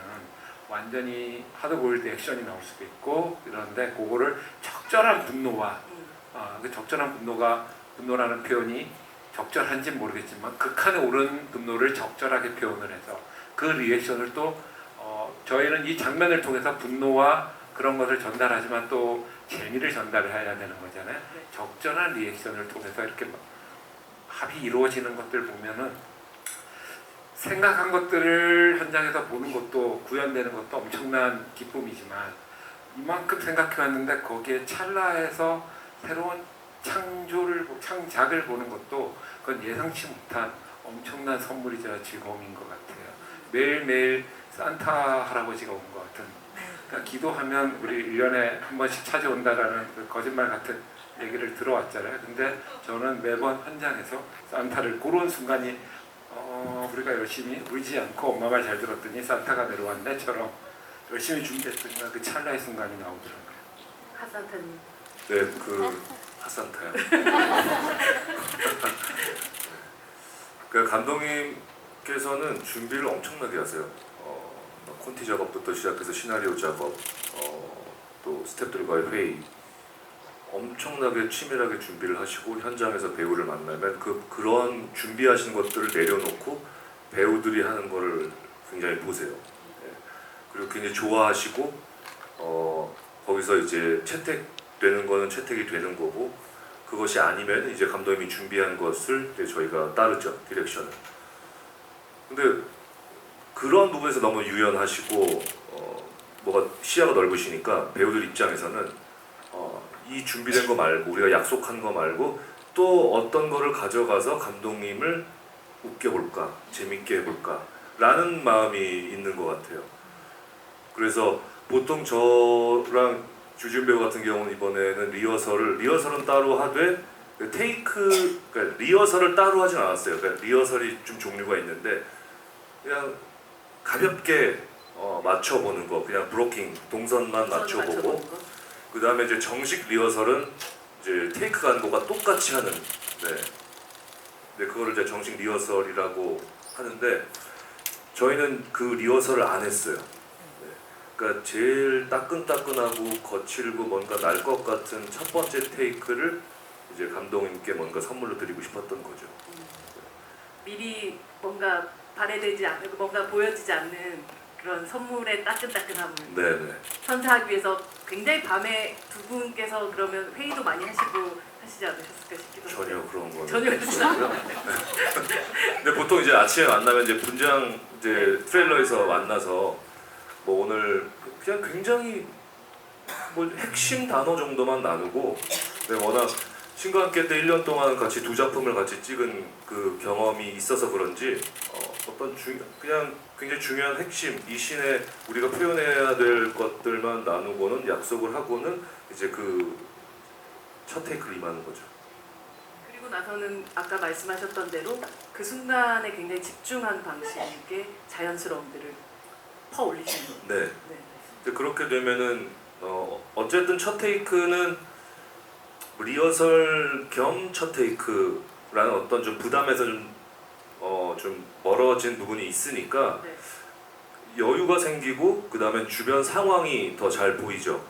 완전히 하드보일드 액션이 나올 수도 있고 이런데, 그거를 적절한 분노와 그 적절한 분노라는 표현이 적절한지 모르겠지만 극한에 오른 분노를 적절하게 표현을 해서 그 리액션을 또 저희는 이 장면을 통해서 분노와 그런 것을 전달하지만 또 재미를 전달해야 되는 거잖아요. 네. 적절한 리액션을 통해서 이렇게 합이 이루어지는 것들 보면은 생각한 것들을 현장에서 보는 것도 구현되는 것도 엄청난 기쁨이지만, 이만큼 생각해왔는데 거기에 찰나에서 새로운 창작을 보는 것도 그건 예상치 못한 엄청난 선물이자 즐거움인 것 같아요. 매일매일 산타 할아버지가 온 것 같은, 그러니까 기도하면 우리 1년에 한 번씩 찾아온다라는 그 거짓말 같은 얘기를 들어왔잖아요. 근데 저는 매번 현장에서 산타를 그런 순간이 우리가 열심히 울지 않고 엄마 말 잘 들었더니 산타가 내려왔네처럼 열심히 준비했더니 그 찰나의 순간이 나오더라고요. 하산타님. 네, 그 핫산타요. 그 감독님께서는 준비를 엄청나게 하세요. 콘티 작업부터 시작해서 시나리오 작업, 또 스태프들과의 회의, 엄청나게 치밀하게 준비를 하시고 현장에서 배우를 만나면 그런 준비하신 것들을 내려놓고 배우들이 하는 거를 굉장히 보세요. 네. 그리고 굉장히 좋아하시고 거기서 이제 채택되는 거는 채택이 되는 거고, 그것이 아니면 이제 감독님이 준비한 것을 이제 저희가 따르죠, 디렉션을. 근데 그런 부분에서 너무 유연하시고 뭐가 시야가 넓으시니까 배우들 입장에서는 이 준비된 거 말고 우리가 약속한 거 말고 또 어떤 거를 가져가서 감독님을 웃겨볼까, 재밌게 해볼까 라는 마음이 있는 것 같아요. 그래서 보통 저랑 주준 배우 같은 경우는 이번에는 리허설은 따로 하되 그러니까 리허설을 따로 하진 않았어요. 그러니까 리허설이 좀 종류가 있는데 그냥 가볍게 맞춰보는 거, 그냥 브로킹 동선만 맞춰보고, 그 다음에 이제 정식 리허설은 이제 테이크 간고가 똑같이 하는, 네, 그거를 이제 정식 리허설이라고 하는데 저희는 그 리허설을 안 했어요. 네. 그러니까 제일 따끈따끈하고 거칠고 뭔가 날 것 같은 첫 번째 테이크를 이제 감독님께 뭔가 선물로 드리고 싶었던 거죠. 미리 뭔가 발해되지 않는, 뭔가 보여지지 않는 그런 선물의 따끈따끈함을 네네. 선사하기 위해서 굉장히 밤에 두 분께서 그러면 회의도 많이 하시지 않으셨을까 싶기도 해요. 전혀 그런 거 전혀 그렇지 않아요. 근데 보통 이제 아침에 만나면 이제 분장 이제 트레일러에서 만나서 뭐 오늘 그냥 굉장히 뭐 핵심 단어 정도만 나누고, 네, 워낙 신과 함께 때 1년 동안 같이 두 작품을 같이 찍은 그 경험이 있어서 그런지 어떤 그냥 굉장히 중요한 핵심, 이 씬에 우리가 표현해야 될 것들만 나누고는 약속을 하고는 이제 그 첫 테이크를 임하는 거죠. 그리고 나서는 아까 말씀하셨던 대로 그 순간에 굉장히 집중한 방식의 자연스러움들을 퍼올리시는 거예요. 네. 네. 근데 그렇게 되면은 어쨌든 첫 테이크는 리허설 겸 첫 테이크라는 어떤 좀 부담에서 좀 멀어진 부분이 있으니까 네. 여유가 생기고, 그 다음에 주변 상황이 더 잘 보이죠.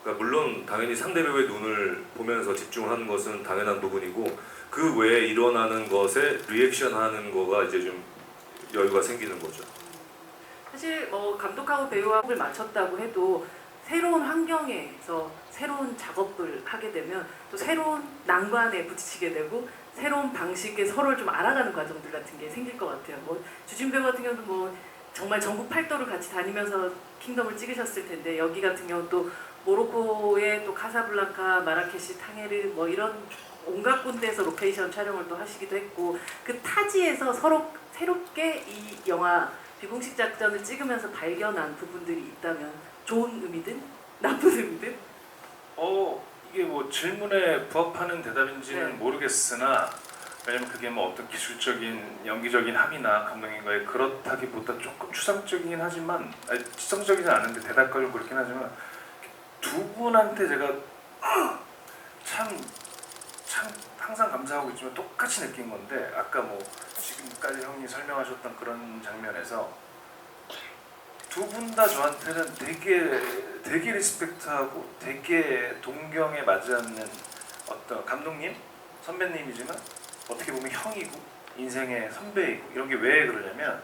그러니까 물론 당연히 상대 배우의 눈을 보면서 집중하는 것은 당연한 부분이고, 그 외에 일어나는 것에 리액션하는 거가 이제 좀 여유가 생기는 거죠. 사실 뭐 감독하고 배우하고를 맞췄다고 해도 새로운 환경에서 새로운 작업을 하게 되면 또 새로운 난관에 부딪히게 되고 새로운 방식의 서로를 좀 알아가는 과정들 같은 게 생길 것 같아요. 뭐 주진 배우 같은 경우도 뭐 정말 전국 팔도를 같이 다니면서 킹덤을 찍으셨을 텐데 여기 같은 경우 또 모로코의 또 카사블랑카, 마라케시, 탕헤르 뭐 이런 온갖 군데에서 로케이션 촬영을 또 하시기도 했고 그 타지에서 서로 새롭게 이 영화 비공식 작전을 찍으면서 발견한 부분들이 있다면 좋은 의미든 나쁜 의미든 이게 뭐 질문에 부합하는 대답인지는 네. 모르겠으나 왜냐면 그게 뭐 어떤 기술적인 연기적인 함이나 감독님과의 그렇다기보다 조금 추상적이긴 하지만 추상적이지 않은데 대답과 좀 그렇긴 하지만 두 분한테 제가 참 항상 감사하고 있지만 똑같이 느낀 건데 아까 뭐 지금까지 형이 설명하셨던 그런 장면에서 두 분 다 저한테는 되게 리스펙트하고 되게 동경에 맞이하는 어떤 감독님, 선배님이지만 어떻게 보면 형이고 인생의 선배이고 이런 게 왜 그러냐면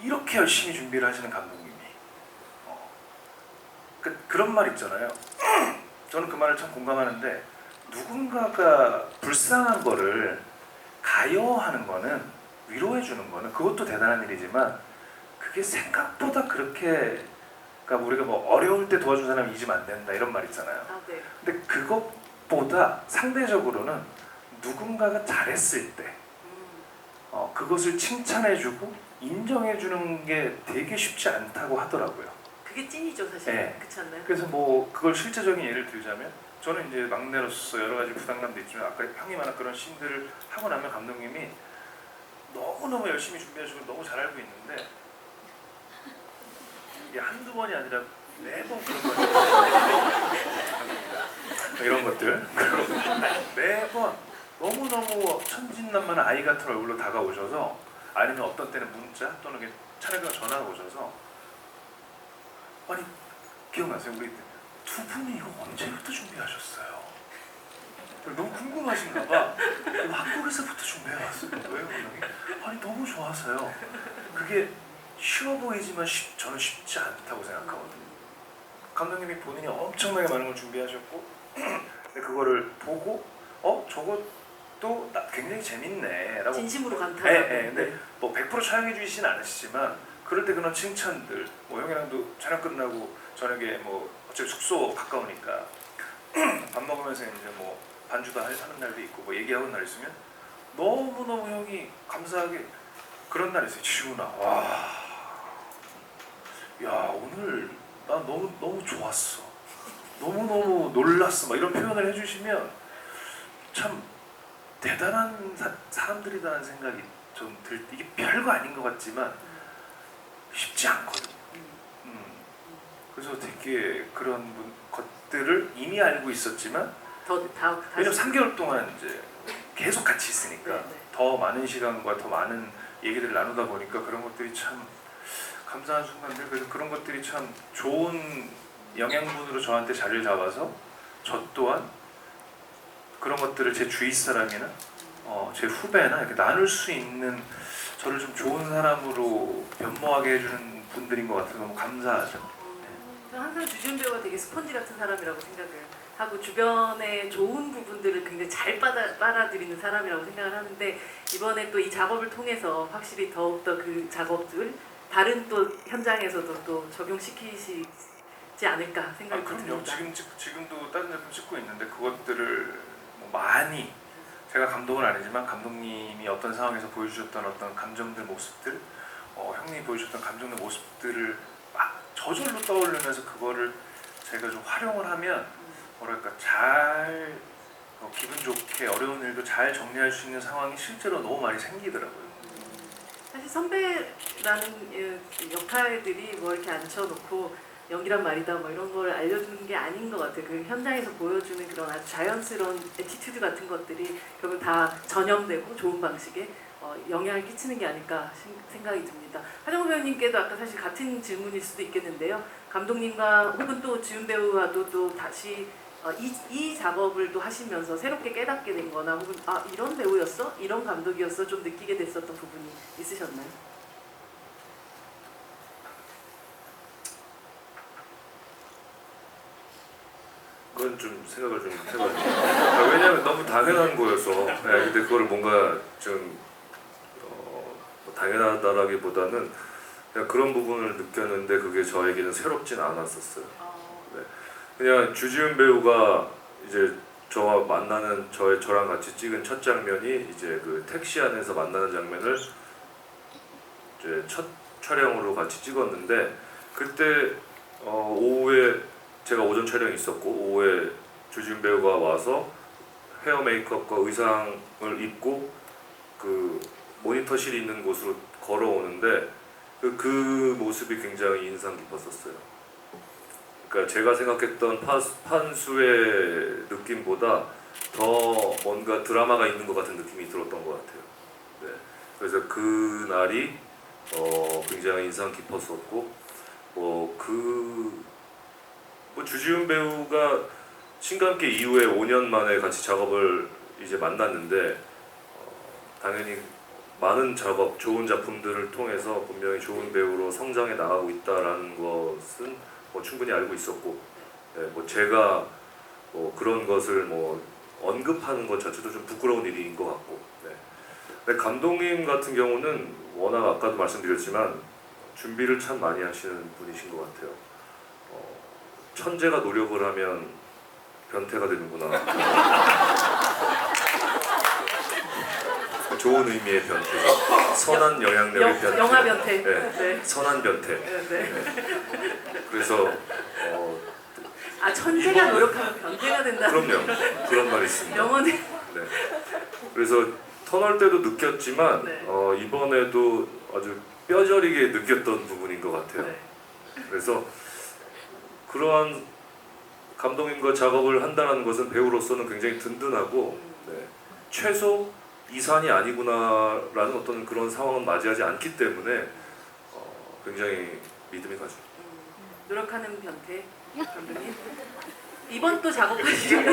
이렇게 열심히 준비를 하시는 감독님이 그런 말 있잖아요. 저는 그 말을 참 공감하는데 누군가가 불쌍한 거를 가여하는 거는 위로해 주는 거는 그것도 대단한 일이지만 그게 생각보다 그렇게 그러니까 우리가 뭐 어려울 때 도와준 사람 잊으면 안 된다 이런 말 있잖아요. 아, 네. 근데 그것보다 상대적으로는 누군가가 잘했을 때 그것을 칭찬해주고 인정해주는 게 되게 쉽지 않다고 하더라고요. 그게 찐이죠 사실. 네. 그렇지 않나요? 그래서 뭐 그걸 실제적인 예를 들자면 저는 이제 막내로서 여러 가지 부담감도 있지만 아까 형이 말한 그런 씬들을 하고 나면 감독님이 너무너무 열심히 준비하시고 너무 잘 알고 있는데 이게 한두 번이 아니라 4번 그런 거죠. 이런 것들 매번 너무너무 천진난만한 아이 같은 얼굴로 다가오셔서 아니면 어떤 때는 문자 또는 촬영가 전화가 오셔서 아니 기억나세요? 우리 두 분이 이거 언제부터 준비하셨어요? 너무 궁금하신가 봐. 한국에서부터 준비해왔어요. 왜요? 아니 너무 좋아서요. 그게 쉬워 보이지만 저는 쉽지 않다고 생각하거든요. 감독님이 본인이 엄청나게 많은 걸 준비하셨고 근데 그거를 보고 저것도 굉장히 재밌네라고 진심으로 감탄하고. 근데 뭐 100% 촬영해 주시진 않으시지만 그럴 때 그런 칭찬들 뭐 형이랑도 촬영 끝나고 저녁에 뭐 어차피 숙소 가까우니까 밥 먹으면서 이제 뭐 반주도 하는 날도 있고 뭐 얘기하는 날 있으면 너무너무 형이 감사하게 그런 날 있어요. 지훈아 야 오늘 나 너무 좋았어. 너무너무 놀랐어. 막 이런 표현을 해주시면 참 대단한 사람들이라는 생각이 좀 이게 별거 아닌 것 같지만 쉽지 않거든요. 그래서 되게 그런 것들을 이미 알고 있었지만 왜냐면 3개월 동안 이제 계속 같이 있으니까 네. 더 많은 시간과 더 많은 얘기들을 나누다 보니까 그런 것들이 참 감사한 순간들 그래서 그런 것들이 참 좋은 영양분으로 저한테 자리를 잡아서 저 또한 그런 것들을 제 주위 사람이나 제 후배나 이렇게 나눌 수 있는 저를 좀 좋은 사람으로 변모하게 해주는 분들인 것 같아서 너무 감사하죠. 항상 주준 배우가 되게 스펀지 같은 사람이라고 생각을 하고 주변의 좋은 부분들을 굉장히 잘 빨아들이는 사람이라고 생각을 하는데 이번에 또 이 작업을 통해서 확실히 더욱더 그 작업들 다른 또 현장에서도 또 적용시키시지 않을까 생각이 그럼요. 듭니다. 지금도 다른 제품 찍고 있는데 그것들을 뭐 많이 제가 감독은 아니지만 감독님이 어떤 상황에서 보여주셨던 어떤 감정들 모습들 형님이 보여주셨던 감정들 모습들을 막 저절로 떠오르면서 그거를 제가 좀 활용을 하면 뭐랄까 잘 기분 좋게 어려운 일도 잘 정리할 수 있는 상황이 실제로 너무 많이 생기더라고요. 사실 선배라는 역할들이 뭐 이렇게 앉혀놓고 연기란 말이다 뭐 이런 걸 알려주는 게 아닌 것 같아요. 그 현장에서 보여주는 그런 아주 자연스러운 애티튜드 같은 것들이 결국 다 전염되고 좋은 방식에 영향을 끼치는 게 아닐까 생각이 듭니다. 하정우 배우님께도 아까 사실 같은 질문일 수도 있겠는데요. 감독님과 혹은 또 지훈 배우와도 또 다시 이 작업을 또 하시면서 새롭게 깨닫게 된 거나 혹은 이런 배우였어? 이런 감독이었어? 좀 느끼게 됐었던 부분이 있으셨나요? 좀 생각을 좀 해봐요. 왜냐하면 너무 당연한 거여서. 네, 근데 그걸 뭔가 좀 뭐 당연하다라기보다는 그냥 그런 부분을 느꼈는데 그게 저에게는 새롭진 않았었어요. 네. 그냥 주지훈 배우가 이제 저와 만나는 저랑 같이 찍은 첫 장면이 이제 그 택시 안에서 만나는 장면을 이제 첫 촬영으로 같이 찍었는데 그때 오후에 제가 오전 촬영이 있었고 오후에 주지훈 배우가 와서 헤어 메이크업과 의상을 입고 그 모니터실이 있는 곳으로 걸어오는데 그 모습이 굉장히 인상 깊었었어요. 그러니까 제가 생각했던 판수의 느낌보다 더 뭔가 드라마가 있는 것 같은 느낌이 들었던 것 같아요. 네. 그래서 그 날이 굉장히 인상 깊었었고 주지훈 배우가 신감기 이후에 5년 만에 같이 작업을 이제 만났는데 당연히 많은 작업, 좋은 작품들을 통해서 분명히 좋은 배우로 성장해 나가고 있다라는 것은 충분히 알고 있었고, 네, 제가 그런 것을 언급하는 것 자체도 좀 부끄러운 일인 것 같고, 네. 근데 감독님 같은 경우는 워낙 아까도 말씀드렸지만 준비를 참 많이 하시는 분이신 것 같아요. 천재가 노력을 하면 변태가 되는구나. 좋은 의미의 변태, 선한 영향력의 변태, 영화 변태. 네. 네. 선한 변태. 네. 네. 그래서 천재가 노력하면 변태가 된다. 그럼요, 그런 말이 있습니다. 영원히. 네. 그래서 터널 때도 느꼈지만 네. 이번에도 아주 뼈저리게 느꼈던 부분인 것 같아요. 네. 그래서 그러한 감독님과 작업을 한다는 것은 배우로서는 굉장히 든든하고 네. 최소 이산이 아니구나라는 어떤 그런 상황은 맞이하지 않기 때문에 굉장히 믿음이 가죠. 노력하는 변태 감독님. 이번 또 작업하시는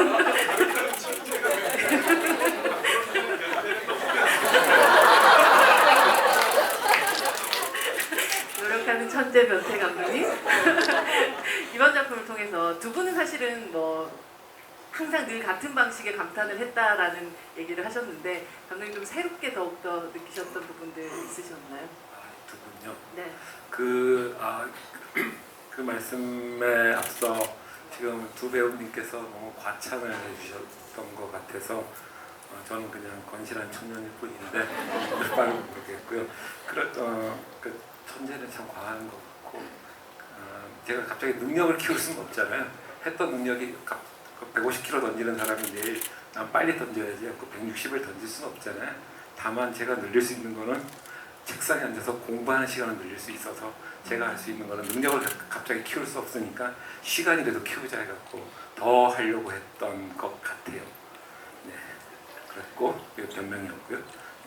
노력하는 천재 변태 감독님. 이번 작품을 통해서 두 분은 사실은 항상 늘 같은 방식의 감탄을 했다라는 얘기를 하셨는데 감독님 좀 새롭게 더욱더 느끼셨던 부분들 있으셨나요? 두 분요. 네. 그 말씀에 앞서 지금 두 배우님께서 너무 과찬을 해주셨던 것 같아서 저는 그냥 건실한 청년일 뿐인데 말은 모르겠고요. 그 천재는 참 과한 것 같고 제가 갑자기 능력을 키울 수는 없잖아요. 했던 능력이 150kg 던지는 사람이 내일 난 빨리 던져야지 그 160을 던질 수는 없잖아요. 다만 제가 늘릴 수 있는 거는 책상에 앉아서 공부하는 시간을 늘릴 수 있어서 제가 할 수 있는 거는 능력을 갑자기 키울 수 없으니까 시간이라도 키우자 해갖고 더 하려고 했던 것 같아요. 네, 그랬고 이거 변명이었고요.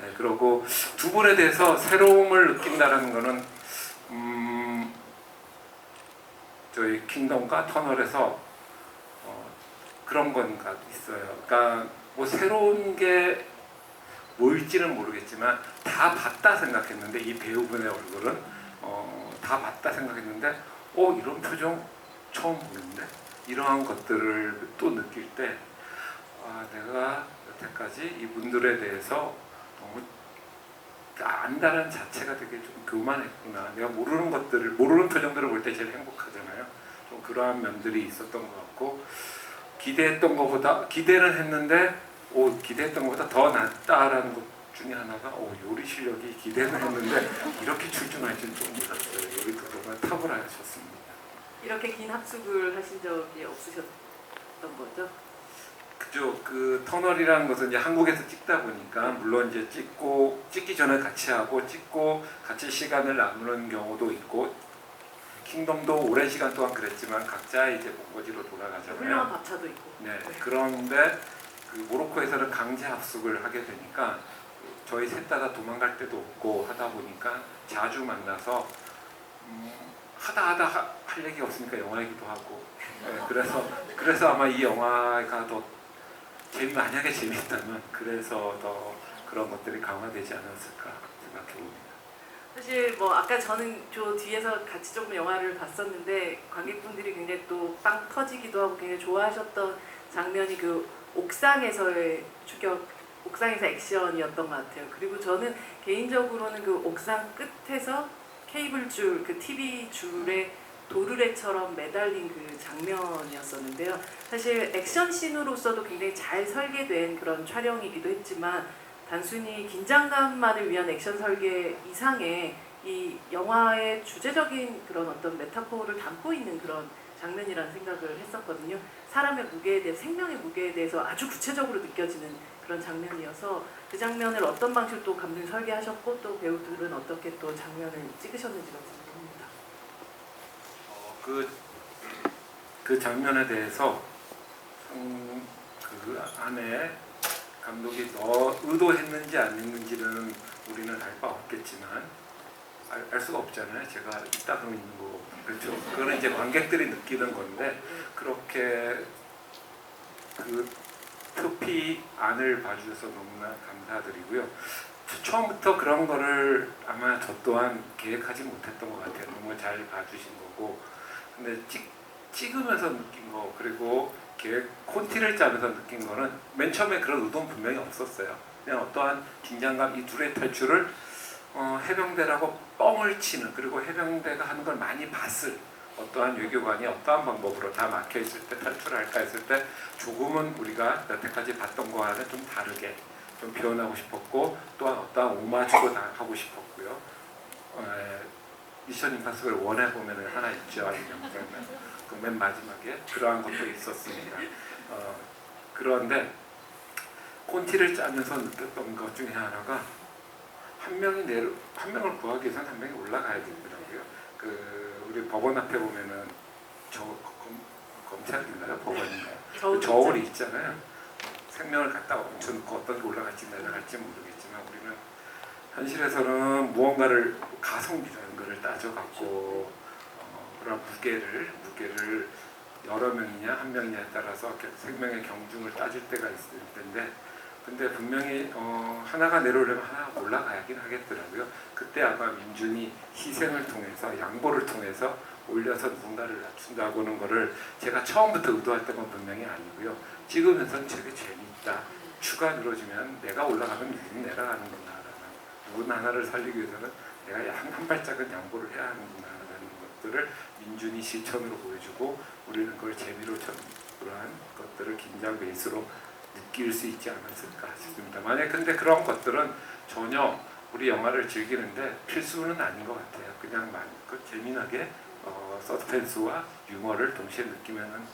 네, 그리고 두 분에 대해서 새로움을 느낀다는 거는 저희 킹덤과 터널에서 그런 건 있어요. 그러니까 새로운 게 뭘지는 모르겠지만 다 봤다 생각했는데 이 배우분의 얼굴은 다 봤다 생각했는데 이런 표정 처음 보는데 이러한 것들을 또 느낄 때 내가 여태까지 이분들에 대해서 너무 안다는 자체가 되게 좀 교만했구나. 내가 모르는 표정들을 볼 때 제일 행복하잖아요. 좀 그러한 면들이 있었던 것 같고 기대했던 것보다 기대는 했는데 기대했던 것보다 더 낫다라는 것 중에 하나가 요리 실력이 기대는 했는데 이렇게 출중할지는 좀 몰랐어요. 요리 그동안 탁월하셨습니다. 이렇게 긴 합숙을 하신 적이 없으셨던 거죠? 그죠. 그 터널이라는 것은 이제 한국에서 찍다 보니까 물론 이제 찍기 전에 같이 하고 찍고 같이 시간을 나누는 경우도 있고 킹덤도 오랜 시간 동안 그랬지만 각자 이제 본거지로 돌아가잖아요. 훌륭한 밥차도 있고. 네. 그런데 그 모로코에서는 강제 합숙을 하게 되니까 저희 셋 다 도망갈 데도 없고 하다 보니까 자주 만나서 하다 할 얘기가 없으니까 영화 얘기도 하고 네, 그래서 아마 이 영화가 더 만약에 재밌다면 그래서 더 그런 것들이 강화되지 않았을까 생각해 봅니다. 사실 뭐 아까 저는 저 뒤에서 같이 조금 영화를 봤었는데 관객분들이 굉장히 또 빵 터지기도 하고 굉장히 좋아하셨던 장면이 그 옥상에서의 추격, 옥상에서 액션이었던 것 같아요. 그리고 저는 개인적으로는 그 옥상 끝에서 케이블 줄, 그 TV 줄에 도르래처럼 매달린 그 장면이었었는데요. 사실 액션씬으로서도 굉장히 잘 설계된 그런 촬영이기도 했지만 단순히 긴장감만을 위한 액션 설계 이상의 이 영화의 주제적인 그런 어떤 메타포를 담고 있는 그런 장면이라는 생각을 했었거든요. 사람의 무게에 대해, 생명의 무게에 대해서 아주 구체적으로 느껴지는 그런 장면이어서 그 장면을 어떤 방식으로 또 감독이 설계하셨고 또 배우들은 어떻게 또 장면을 찍으셨는지가 궁금합니다. 그 장면에 대해서 그 안에 감독이 의도했는지 안 했는지는 우리는 알 바 없겠지만 알 수가 없잖아요. 제가 있다 그러면 있는 거 그렇죠. 그거는 이제 관객들이 느끼는 건데 그렇게 그 투피 안을 봐주셔서 너무나 감사드리고요. 처음부터 그런 거를 아마 저 또한 계획하지 못했던 것 같아요. 너무 잘 봐주신 거고 근데 찍으면서 느낀 거 그리고 콘티를 짜면서 느낀 거는 맨 처음에 그런 의도는 분명히 없었어요. 그냥 어떠한 긴장감 이 둘의 탈출을 해병대라고 뻥을 치는 그리고 해병대가 하는 걸 많이 봤을 어떠한 외교관이 어떠한 방법으로 다 막혀 있을 때 탈출할까 했을 때 조금은 우리가 여태까지 봤던 거와는 좀 다르게 좀 표현하고 싶었고 또한 어떠한 오마주도 하고 싶었고요. 미션 임파서블 1에 보면은 하나 있죠. 그 맨 마지막에 그러한 것도 있었습니다. 그런데 콘티를 짜면서 느꼈던 것 중에 하나가 한 명을 구하기 위해서는 한 명이 올라가야 되더라고요. 우리 법원 앞에 보면은 검찰인가요? 법원인가요? 저울이 있잖아요. 생명을 갖다 얹혀놓고 어떤 게 올라갈지 내려갈지 모르겠지만 우리는 현실에서는 무언가를 가성비라는 것을 따져갖고 그런 무게를 여러 명이냐 한 명이냐에 따라서 생명의 경중을 따질 때가 있을 텐데 근데 분명히 하나가 내려오려면 하나가 올라가야긴 하겠더라고요. 그때 아마 민준이 희생을 통해서 양보를 통해서 올려서 누군가를 낮춘다고 하는 거를 제가 처음부터 의도했던 건 분명히 아니고요. 찍으면서는 되게 재미있다. 추가 늘어지면 내가 올라가면 누구는 내려가는구나. 누군 하나를 살리기 위해서는 내가 한 발짝은 양보를 해야 하는구나. 라는 것들을 민준이 실천으로 보여주고 우리는 그걸 재미로 그러한 것들을 긴장 베이스로 느낄 수 있지 않았을까 싶습니다. 만약 근데 그런 것들은 전혀 우리 영화를 즐기는데 필수는 아닌 것 같아요. 그냥 재미나게 서스펜스와 유머를 동시에 느끼면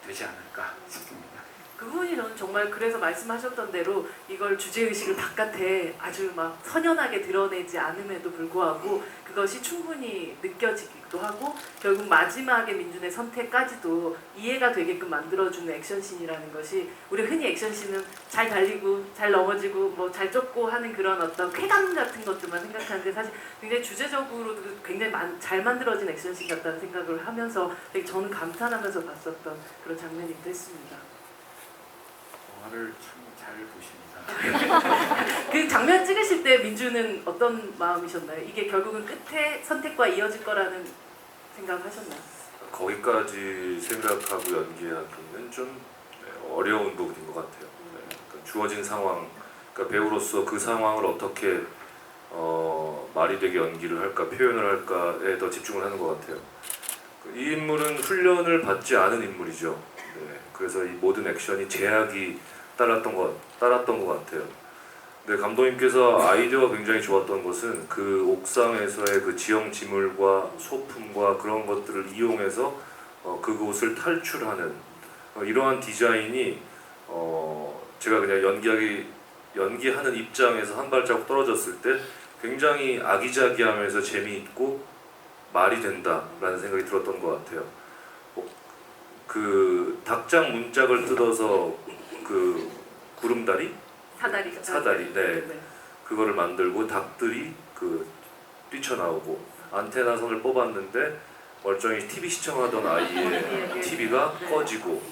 되지 않을까 싶습니다. 그 부분이 저는 정말 그래서 말씀하셨던 대로 이걸 주제의식을 바깥에 아주 막 선연하게 드러내지 않음에도 불구하고 그것이 충분히 느껴지기도 하고 결국 마지막에 민준의 선택까지도 이해가 되게끔 만들어주는 액션씬이라는 것이 우리 흔히 액션씬은 잘 달리고 잘 넘어지고 뭐 잘 쫓고 하는 그런 어떤 쾌감 같은 것들만 생각하는데 사실 굉장히 주제적으로도 굉장히 잘 만들어진 액션씬 같다는 생각을 하면서 되게 저는 감탄하면서 봤었던 그런 장면이기도 했습니다. 영화를 참 잘 보십니다. 그 장면 찍으실 때 민주는 어떤 마음이셨나요? 이게 결국은 끝에 선택과 이어질 거라는 생각하셨나요? 거기까지 생각하고 연기하기는 좀 어려운 부분인 것 같아요. 그러니까 주어진 상황, 그러니까 배우로서 그 상황을 어떻게 말이 되게 연기를 할까, 표현을 할까에 더 집중을 하는 것 같아요. 이 인물은 훈련을 받지 않은 인물이죠. 네, 그래서 이 모든 액션이 제약이 따랐던 것 같아요. 근데 감독님께서 아이디어가 굉장히 좋았던 것은 그 옥상에서의 그 지형지물과 소품과 그런 것들을 이용해서 그곳을 탈출하는 이러한 디자인이 제가 그냥 연기하는 입장에서 한 발자국 떨어졌을 때 굉장히 아기자기하면서 재미있고 말이 된다라는 생각이 들었던 것 같아요. 그 닭장 문짝을 뜯어서 그 구름다리? 사다리, 네. 그거를 만들고 닭들이 뛰쳐나오고 안테나 선을 뽑았는데 멀쩡히 TV 시청하던 아이의 TV가 꺼지고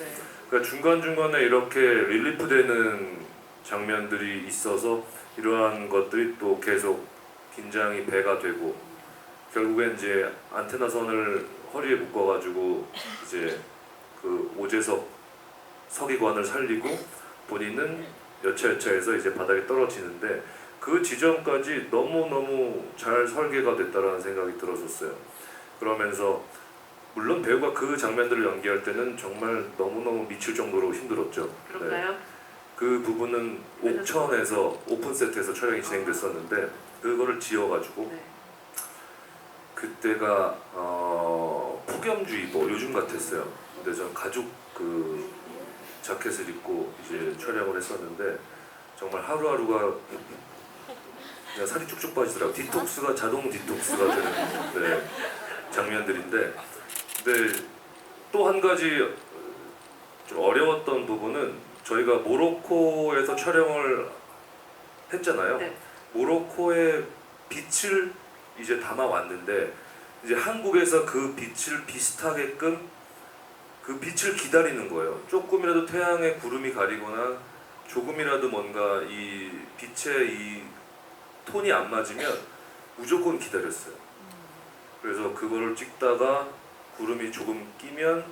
그러니까 중간중간에 이렇게 릴리프되는 장면들이 있어서 이러한 것들이 또 계속 긴장이 배가 되고 결국엔 이제 안테나 선을 허리에 묶어가지고 이제 그 오재석 서기관을 살리고 본인은 여차여차해서 이제 바닥에 떨어지는데 그 지점까지 너무너무 잘 설계가 됐다라는 생각이 들었었어요. 그러면서 물론 배우가 그 장면들을 연기할 때는 정말 너무너무 미칠 정도로 힘들었죠. 그런가요? 그 부분은 옥천에서 오픈세트에서 촬영이 진행됐었는데 그거를 지어가지고 네. 그때가 폭염주의보 요즘 같았어요. 근데 전 가죽 그 자켓을 입고 이제 촬영을 했었는데 정말 하루하루가 그냥 살이 쭉쭉 빠지더라고요. 디톡스가 자동 디톡스가 되는 네, 장면들인데 근데 또 한 가지 좀 어려웠던 부분은 저희가 모로코에서 촬영을 했잖아요. 네. 모로코의 빛을 이제 담아왔는데 이제 한국에서 그 빛을 비슷하게끔 그 빛을 기다리는 거예요. 조금이라도 태양의 구름이 가리거나 조금이라도 뭔가 이 빛의 이 톤이 안 맞으면 무조건 기다렸어요. 그래서 그거를 찍다가 구름이 조금 끼면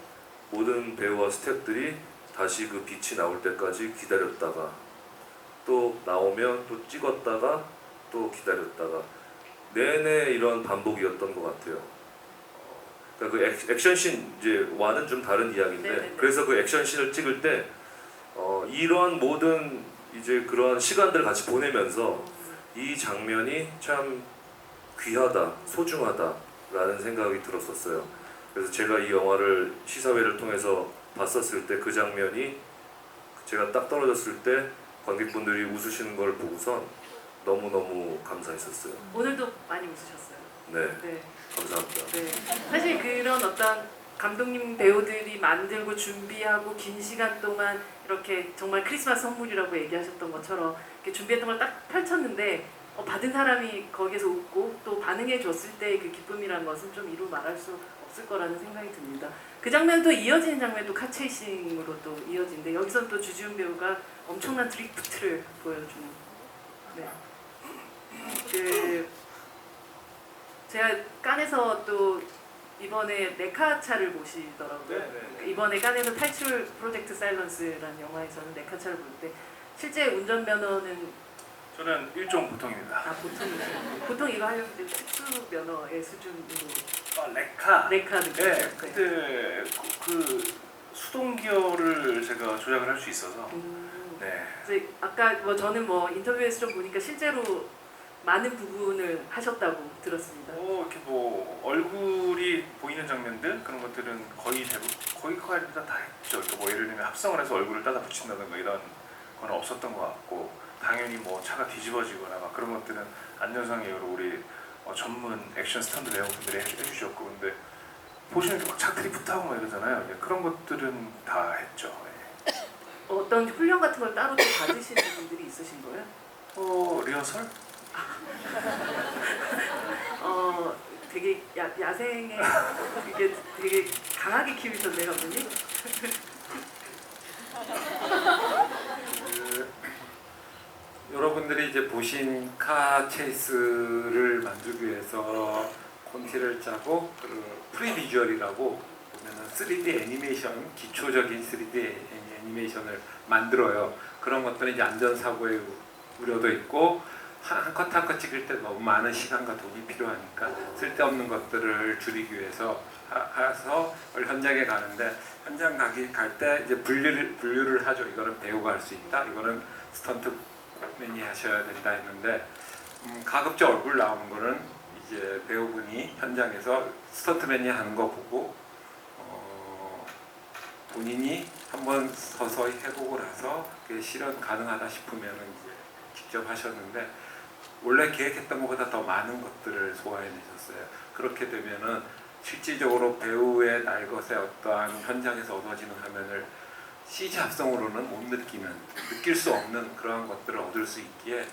모든 배우와 스태프들이 다시 그 빛이 나올 때까지 기다렸다가 또 나오면 또 찍었다가 또 기다렸다가 내내 이런 반복이었던 것 같아요. 그러니까 그 액션씬 이제 와는 좀 다른 이야기인데 네네네. 그래서 그 액션씬을 찍을 때 이러한 모든 이제 그러한 시간들을 같이 보내면서 이 장면이 참 귀하다, 소중하다라는 생각이 들었었어요. 그래서 제가 이 영화를 시사회를 통해서 봤었을 때 그 장면이 제가 딱 떨어졌을 때 관객분들이 웃으시는 걸 보고선 너무너무 감사했었어요. 오늘도 많이 웃으셨어요. 네, 네. 감사합니다. 네. 사실 그런 어떤 감독님 배우들이 만들고 준비하고 긴 시간 동안 이렇게 정말 크리스마스 선물이라고 얘기하셨던 것처럼 이렇게 준비했던 걸 딱 펼쳤는데 받은 사람이 거기서 웃고 또 반응해 줬을 때의 그 기쁨이라는 것은 좀 이루 말할 수 없을 거라는 생각이 듭니다. 그 장면도 이어지는 장면도 카체이싱으로 또 이어지는데 여기서 또 주지훈 배우가 엄청난 드리프트를 보여주는. 네. 그 제가 깐에서 또 이번에 네카차를 보시더라고요. 이번에 깐에서 탈출 프로젝트 사일런스라는 영화에서는 네카차를 볼 때 실제 운전면허는 저는 일종 보통입니다. 보통이죠. 보통 이거 하려면 이제 특수 면허의 수준으로 레카. 네카는 네, 그때 그 수동 기어를 제가 조작을 할 수 있어서 네. 그래서 아까 저는 인터뷰에서 좀 보니까 실제로 많은 부분을 하셨다고 들었습니다. 이렇게 얼굴이 보이는 장면들 그런 것들은 거의 거의 다 했죠. 그러니까 예를 들면 합성을 해서 얼굴을 따다 붙인다든가 이런 건 없었던 것 같고 당연히 차가 뒤집어지거나 막 그런 것들은 안전상 이유로 우리 전문 액션 스턴트 배우분들이 해주셨고 근데 보시면 이렇게 막 차 드리프트하고 막 이러잖아요. 그런 것들은 다 했죠. 네. 어떤 훈련 같은 걸 따로 또 받으시는 분들이 있으신 거예요? 리허설? 되게 야생에 이게 되게 강하게 키우셨네 감독님. 여러분들이 이제 보신 카 체이스를 만들기 위해서 콘티를 짜고 프리비주얼이라고 보면은 3D 애니메이션, 기초적인 3D 애니메이션을 만들어요. 그런 것들은 이제 안전사고의 우려도 있고 한 컷 한 컷 찍을 때 너무 많은 시간과 돈이 필요하니까 쓸데없는 것들을 줄이기 위해서 해서 현장에 가는데 현장 갈 때 이제 분류를 하죠. 이거는 배우가 할 수 있다. 이거는 스턴트맨이 하셔야 된다 했는데 가급적 얼굴 나오는 거는 이제 배우분이 현장에서 스턴트맨이 하는 거 보고 본인이 한번 서서히 해보고 나서 그게 실현 가능하다 싶으면 이제 직접 하셨는데 원래 계획했던 것보다 더 많은 것들을 소화해내셨어요. 그렇게 되면은 실질적으로 배우의 날것의 어떠한 현장에서 얻어지는 화면을 CG 합성으로는 못 느낄 수 없는 그러한 것들을 얻을 수 있기에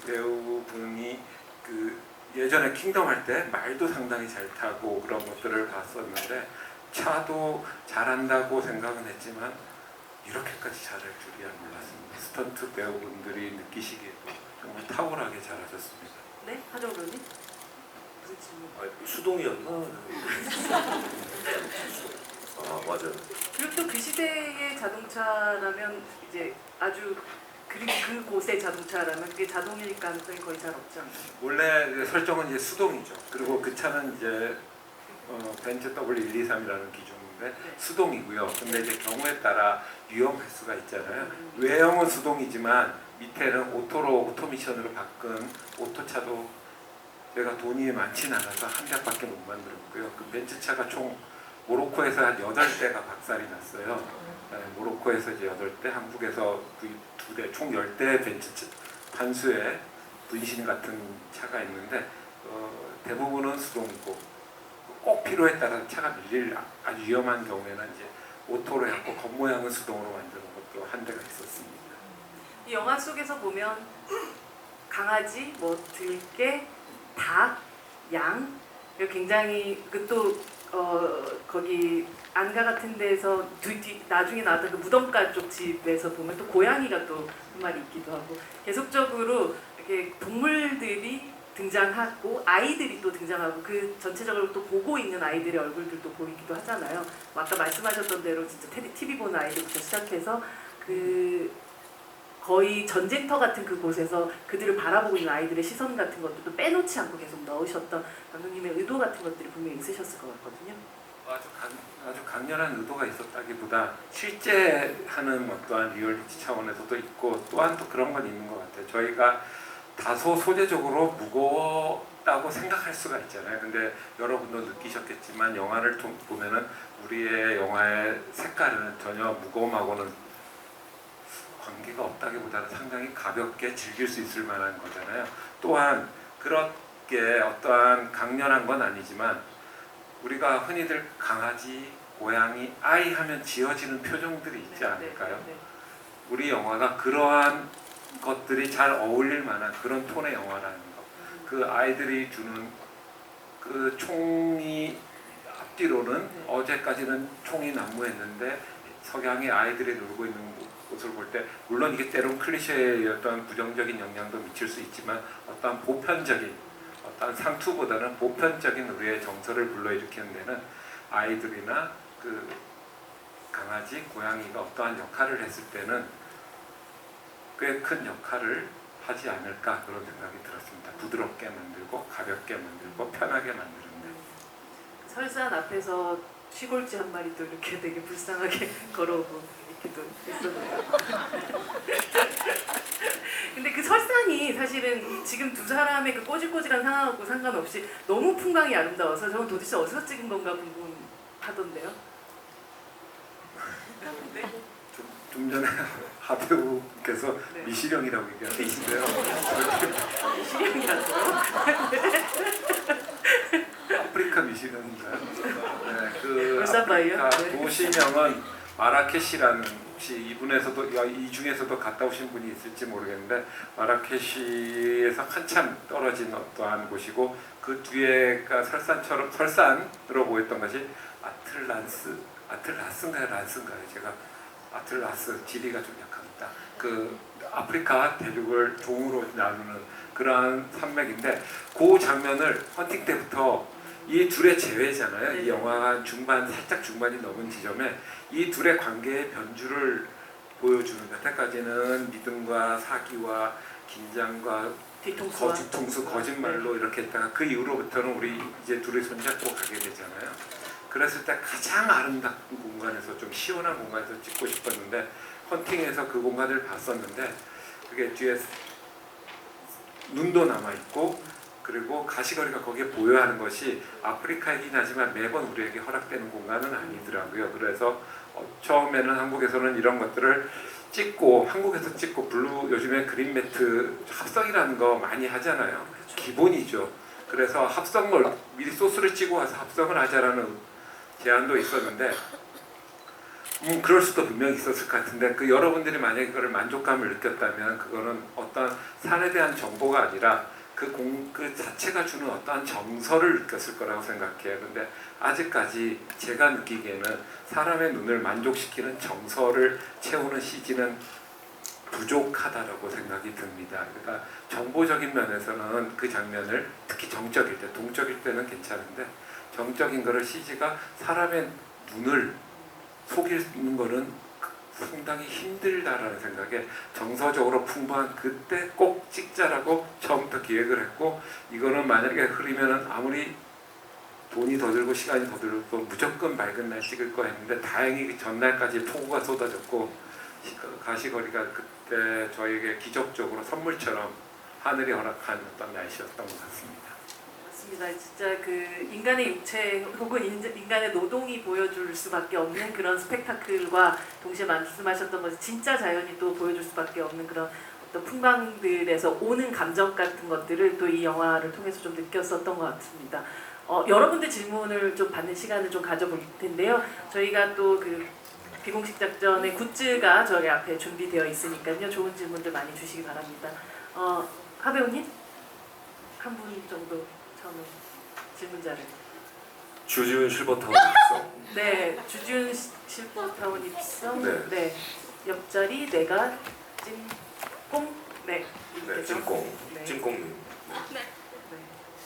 배우분이 그 예전에 킹덤 할 때 말도 상당히 잘 타고 그런 것들을 봤었는데 차도 잘한다고 생각은 했지만 이렇게까지 잘할 줄이야 몰랐습니다. 스턴트 배우분들이 느끼시기에도 정말 탁월하게 잘하셨습니다. 네? 하죠. 추가적으로는 무슨 질문? 아, 수동이었나? 아 맞아요. 그리고 또 그 시대의 자동차라면 이제 아주 그곳의 자동차라면 그게 자동일 가능성이 거의 잘 없지 않나요? 원래 설정은 이제 수동이죠. 그리고 그 차는 이제 벤츠 W123이라는 기종인데 수동이고요. 근데 이제 경우에 따라 위험 횟수가 있잖아요. 외형은 수동이지만 밑에는 오토미션으로 바꾼 오토차도 제가 돈이 많지는 않아서 한 대밖에 못 만들었고요. 그 벤츠 차가 총 모로코에서 한 8대가 박살이 났어요. 네, 모로코에서 이제 8대, 한국에서 2대, 총 10대 벤츠 판수에 분신 같은 차가 있는데 대부분은 수동이고 꼭 필요에 따라 차가 밀릴 아주 위험한 경우에는 이제 오토로 해갖고 겉모양은 수동으로 만드는 것도 한 대가 있었습니다. 이 영화 속에서 보면 강아지, 뭐 들개, 닭, 양 이거 굉장히 그또 거기 안가 같은 데서 나중에 나왔던 그 무덤가 쪽 집에서 보면 또 고양이가 또 한 마리 있기도 하고 계속적으로 이렇게 동물들이 등장하고 아이들이 또 등장하고 그 전체적으로 또 보고 있는 아이들의 얼굴들도 보이기도 하잖아요. 뭐 아까 말씀하셨던 대로 진짜 TV 보는 아이들부터 시작해서 그 거의 전쟁터 같은 그곳에서 그들을 바라보고 있는 아이들의 시선 같은 것도 빼놓지 않고 계속 넣으셨던 감독님의 의도 같은 것들이 분명히 있으셨을 것 같거든요. 아주 강렬한 의도가 있었다기보다 실제 하는 어떠한 리얼리티 차원에서도 있고 또한 또 그런 건 있는 것 같아요. 저희가 다소 소재적으로 무거웠다고 생각할 수가 있잖아요. 근데 여러분도 느끼셨겠지만 영화를 보면은 우리의 영화의 색깔은 전혀 무거움하고는 관계가 없다기보다는 상당히 가볍게 즐길 수 있을 만한 거잖아요. 또한 그렇게 어떠한 강렬한 건 아니지만 우리가 흔히들 강아지, 고양이, 아이 하면 지어지는 표정들이 있지 않을까요? 우리 영화가 그러한 것들이 잘 어울릴 만한 그런 톤의 영화라는 거. 그 아이들이 주는 그 총이 앞뒤로는 어제까지는 총이 난무했는데 석양이 아이들이 놀고 있는 모습을 볼 때 물론 이게 때론 클리셰였던 부정적인 영향도 미칠 수 있지만 어떠한 보편적인 어떤 상투보다는 보편적인 우리의 정서를 불러일으키는 데는 아이들이나 그 강아지, 고양이가 어떠한 역할을 했을 때는 꽤 큰 역할을 하지 않을까 그런 생각이 들었습니다. 부드럽게 만들고 가볍게 만들고 편하게 만드는데 설산 앞에서 시골쥐 한 마리도 이렇게 되게 불쌍하게 걸어오고 이렇게도 했었네요. 근데 그 설산이 사실은 지금 두 사람의 그 꼬질꼬질한 상황하고 상관없이 너무 풍광이 아름다워서 저는 도대체 어디서 찍은 건가 궁금하던데요. 네? 좀 전에 하배우께서 네. 미시령이라고 얘기하셨는데요. 미시령이라서요? 아프리카 미시령인가요? 네, 그 울산바이요? 아프리카 네. 도시명은 마라케시라는 혹시 이 중에서도 갔다 오신 분이 있을지 모르겠는데 마라케시에서 한참 떨어진 어떠한 곳이고 그 뒤에가 설산으로 보였던 것이 아틀라스인가요? 란스인가요? 제가 아틀라스 지리가 좀 약합니다. 그 아프리카 대륙을 종으로 나누는 그러한 산맥인데 그 장면을 헌팅 때부터 이 둘의 재회잖아요. 이 영화 살짝 중반이 넘은 지점에 이 둘의 관계의 변주를 보여주는 여태까지는 믿음과 사기와 긴장과 뒤통수 거짓말로 이렇게 했다가 그 이후로부터는 우리 이제 둘이 손잡고 가게 되잖아요. 그랬을 때 가장 아름다운 공간에서 좀 시원한 공간에서 찍고 싶었는데 헌팅에서 그 공간을 봤었는데 그게 뒤에 눈도 남아있고 그리고 가시거리가 거기에 보여야 하는 것이 아프리카이긴 하지만 매번 우리에게 허락되는 공간은 아니더라고요. 그래서 처음에는 한국에서는 이런 것들을 찍고 한국에서 찍고 요즘에 그린매트 합성이라는 거 많이 하잖아요. 기본이죠. 그래서 합성을 미리 소스를 찍고 와서 합성을 하자라는 제안도 있었는데 그럴 수도 분명히 있었을 것 같은데 그 여러분들이 만약에 그걸 만족감을 느꼈다면 그거는 어떤 산에 대한 정보가 아니라 그 자체가 주는 어떠한 정서를 느꼈을 거라고 생각해요. 근데 아직까지 제가 느끼기에는 사람의 눈을 만족시키는 정서를 채우는 CG는 부족하다라고 생각이 듭니다. 그러니까 정보적인 면에서는 그 장면을 특히 정적일 때, 동적일 때는 괜찮은데 정적인 거를 CG가 사람의 눈을 속이는 거는 상당히 힘들다라는 생각에 정서적으로 풍부한 그때 꼭 찍자라고 처음부터 기획을 했고, 이거는 만약에 흐리면은 아무리 돈이 더 들고 시간이 더 들고 무조건 맑은 날 찍을 거 했는데 다행히 그 전날까지 폭우가 쏟아졌고 가시거리가 그때 저에게 기적적으로 선물처럼 하늘이 허락한 어떤 날씨였던 것 같습니다. 맞습니다. 진짜 그 인간의 육체 혹은 인간의 노동이 보여줄 수밖에 없는 그런 스펙타클과 동시에 말씀하셨던 것이 진짜 자연이 또 보여줄 수밖에 없는 그런 어떤 풍광들에서 오는 감정 같은 것들을 또 이 영화를 통해서 좀 느꼈었던 것 같습니다. 여러분들 질문을 좀 받는 시간을 좀 가져볼 텐데요. 저희가 또 그 비공식 작전의 굿즈가 저희 앞에 준비되어 있으니까요. 좋은 질문들 많이 주시기 바랍니다. 하 배우님 한 분 정도 처음에 질문자를. 주지훈 실버타운 입성. 네, 주준 실버타운 입성. 네. 네. 옆자리 내가 찜꽁. 네. 네, 찜꽁. 네. 찜꽁님. 네.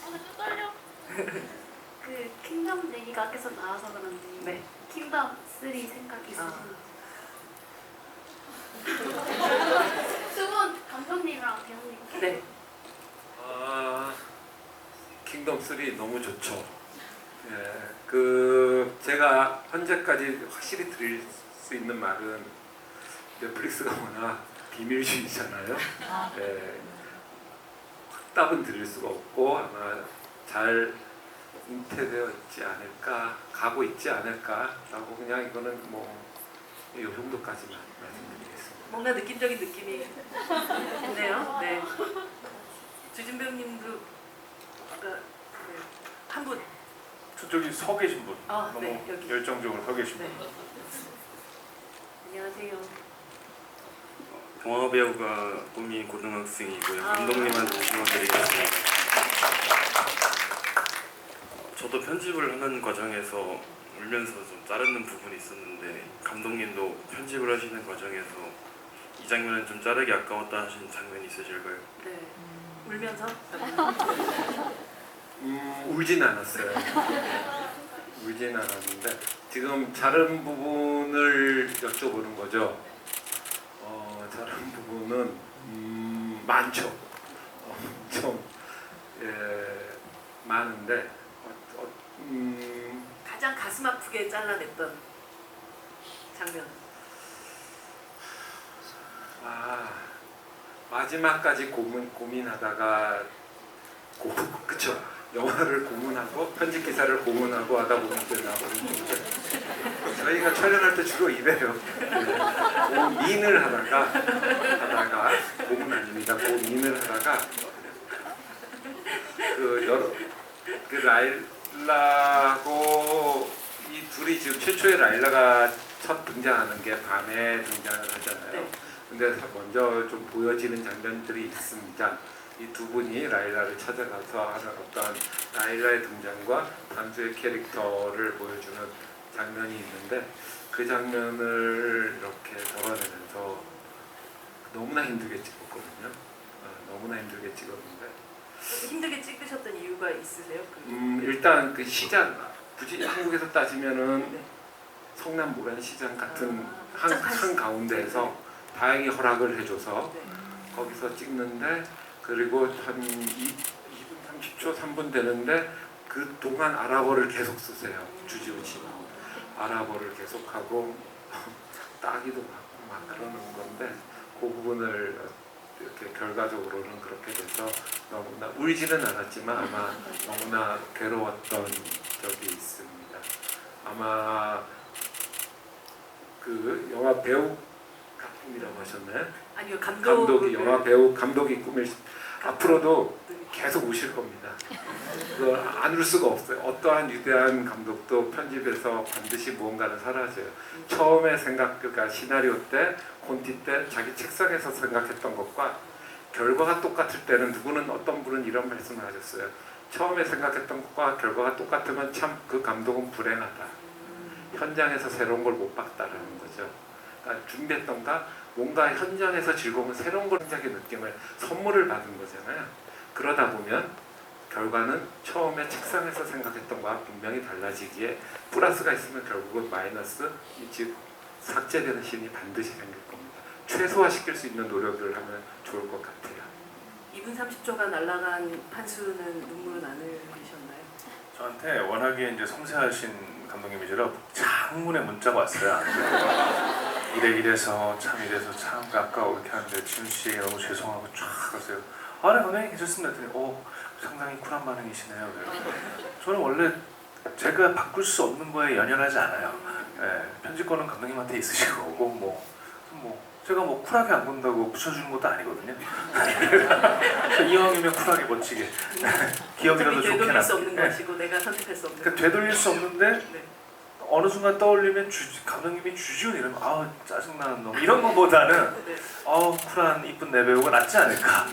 좀 떨려. 그 킹덤 얘기가 계속 나와서 그런지 네. 킹덤 3 생각이 아. 두분 감독님이랑 배우님. 네. 킹덤 3 너무 좋죠. 예, 그 제가 현재까지 확실히 드릴 수 있는 말은 넷플릭스가 워낙 비밀주의잖아요. 예, 확답은 드릴 수가 없고 아마 잘 은퇴되어 있지 않을까, 가고 있지 않을까라고 그냥 이거는 뭐 이 정도까지만 말씀드리겠습니다. 뭔가 느낌적인 느낌이 있네요. 네. 주진 배우님도 아까 한 분. 저쪽이 서 계신 분 너무 네, 여기. 열정적으로 서 계신 분. 네. 안녕하세요. 동화 배우가 꿈인 고등학생이고요. 아. 감독님한테 질문드리겠습니다. 저도 편집을 하는 과정에서 울면서 좀 자르는 부분이 있었는데 감독님도 편집을 하시는 과정에서 이 장면은 좀 자르기 아까웠다 하신 장면이 있으실까요? 네. 울면서. 울진 않았어요. 울진 않았는데 지금 자른 부분을 여쭤보는 거죠. 자른 부분은 많죠. 좀 많은데 가장 가슴 아프게 잘라냈던 장면. 마지막까지 고민하다가 그쵸. 영화를 고문하고 편집 기사를 고문하고 하다 보면 이제 나오는 건데 저희가 촬영할 때 주로 이래요. 고민을 하다가 고문 아닙니다. 고민을 하다가 그 라일라고 이 둘이 지금 최초의 라일라가 첫 등장하는 게 밤에 등장을 하잖아요. 네. 근데 먼저 좀 보여지는 장면들이 있습니다. 이 두 분이 라일라를 찾아가서 하는 어떤 라일라의 등장과 단수의 캐릭터를 보여주는 장면이 있는데 그 장면을 이렇게 덜어내면서 너무나 힘들게 찍었거든요. 너무나 힘들게 찍었는데 힘들게 찍으셨던 이유가 있으세요? 일단 그 시장 굳이 한국에서 따지면은 네. 성남 모란시장 같은 쫙 한 가운데에서 다행히 허락을 해줘서 네. 거기서 찍는데 그리고 한 2분 30초 3분 되는데 그 동안 아랍어를 계속 쓰세요. 주지훈 씨는 아랍어를 계속하고 따기도 맞고 막 그러는 건데 그 부분을 이렇게 결과적으로는 그렇게 돼서 너무나 울지는 않았지만 아마 너무나 괴로웠던 적이 있습니다. 아마 그 영화 배우 꿈이라고 하셨나요? 아니요, 감독이 영화 배우 감독이 꿈일 앞으로도 계속 우실 겁니다. 그거 안 울 수가 없어요. 어떠한 위대한 감독도 편집에서 반드시 무언가는 사라져요. 처음에 그러니까 시나리오 때, 콘티 때 자기 책상에서 생각했던 것과 결과가 똑같을 때는 어떤 분은 이런 말씀을 하셨어요. 처음에 생각했던 것과 결과가 똑같으면 참 그 감독은 불행하다. 현장에서 새로운 걸 못 봤다라는 거죠. 그러니까 준비했던가 뭔가 현장에서 즐거운 새로운 걸 현장의 느낌을 선물을 받은 거잖아요. 그러다 보면 결과는 처음에 책상에서 생각했던 거와 분명히 달라지기에 플러스가 있으면 결국은 마이너스, 즉 삭제되는 신이 반드시 생길 겁니다. 최소화시킬 수 있는 노력을 하면 좋을 것 같아요. 2분 30초가 날아간 판수는 눈물은 안 흘리셨나요? 저한테 워낙에 이제 섬세하신 감독님이시라 장문의 문자가 왔어요. 이래서 참 아까워 이렇게 하는데 지훈 씨에게 너무 죄송하고 쫙 하세요. 아, 네, 감독님 괜찮습니다. 했더니 상당히 쿨한 반응이시네요. 그래요. 저는 원래 제가 바꿀 수 없는 거에 연연하지 않아요. 예, 편집권은 감독님한테 있으실 거고 뭐 제가 뭐 쿨하게 안 본다고 붙여주는 것도 아니거든요. 이왕이면 쿨하게 멋지게 기억이라도 좋게 되돌릴 수 없는 예. 것이고 내가 선택할 수 없는 그러니까 되돌릴 수 없는데 네. 어느 순간 떠올리면 감독님이 주지훈 이러면 짜증나는 놈 이런 것보다는 네. 쿨한 이쁜 내 배우가 낫지 않을까.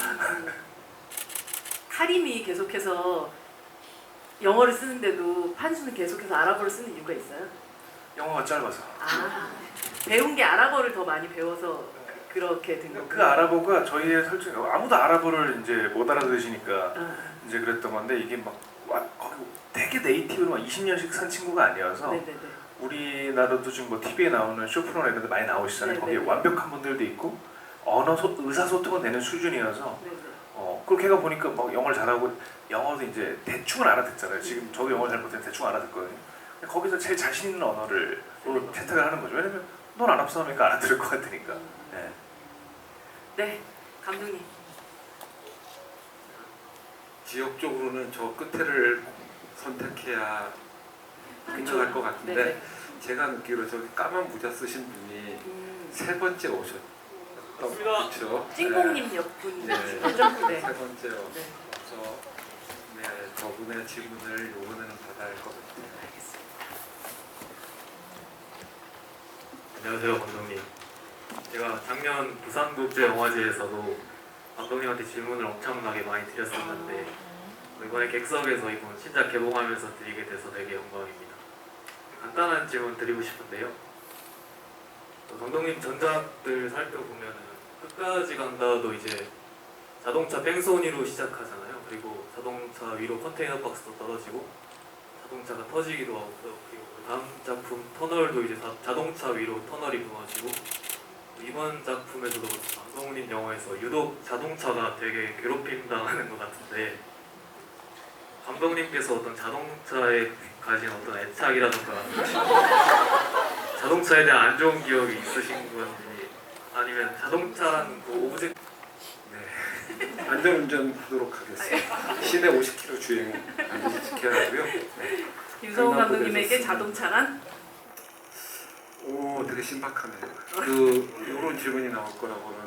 카림이 계속해서 영어를 쓰는데도 판수는 계속해서 아랍어를 쓰는 이유가 있어요? 영어가 짧아서. 배운 게 아랍어를 더 많이 배워서 그렇게 된 거고. 그 아랍어가 저희의 설정 아무도 아랍어를 이제 못 알아들으시니까 이제 그랬던 건데 이게 막 거기 되게 네이티브로 막 20년씩 산 친구가 아니어서 네네네. 우리나라도 지금 뭐 TV에 나오는 쇼프로나 이런 데 많이 나오시잖아요. 거기에 네네네. 완벽한 분들도 있고 의사소통은 되는 수준이어서 네네. 그렇게 해가 보니까 막 영어를 잘하고 영어도 이제 대충은 알아듣잖아요. 지금 저도 영어를 잘 못해서 대충 알아듣거든요. 근데 거기서 제일 자신 있는 언어를 채택을 하는 거죠. 왜냐면 넌 아랍 사람이니까 알아들을 것 같으니까. 네. 네, 감독님. 지역적으로는 저 끝에를 선택해야 생각할 것 같은데 네네. 제가 느끼기로 저기 까만 모자 쓰신 분이 세 번째 오셨던 그렇죠? 찐공님 옆분 네. 먼저 네. 세 번째 네. 와서 저분의 질문을 요번에는 받아야 할 것 같아요. 알겠습니다. 안녕하세요, 감독님. 제가 작년 부산국제영화제에서도 감독님한테 질문을 엄청나게 많이 드렸었는데 이번에 객석에서 이번 신작 개봉하면서 드리게 돼서 되게 영광입니다. 간단한 질문 드리고 싶은데요. 감독님 전작들 살펴보면은 끝까지 간다도 이제 자동차 뺑소니로 시작하잖아요. 그리고 자동차 위로 컨테이너 박스도 떨어지고 자동차가 터지기도 하고 그리고 다음 작품 터널도 이제 자동차 위로 터널이 무너지고 이번 작품에서도 감독님 영화에서 유독 자동차가 되게 괴롭힘 당하는 것 같은데 감독님께서 어떤 자동차에 가진 어떤 애착이라던가 자동차에 대한 안 좋은 기억이 있으신 건지 아니면 자동차라는 그 오브젝트 네. 안전운전하도록 하겠습니다. 시내 50km 주행 반드시 지켜야 하고요. 네. 김성훈 강남역에서 감독님에게 쓰는- 자동차란? 되게 신박하네요. 이런 질문이 나올 거라고는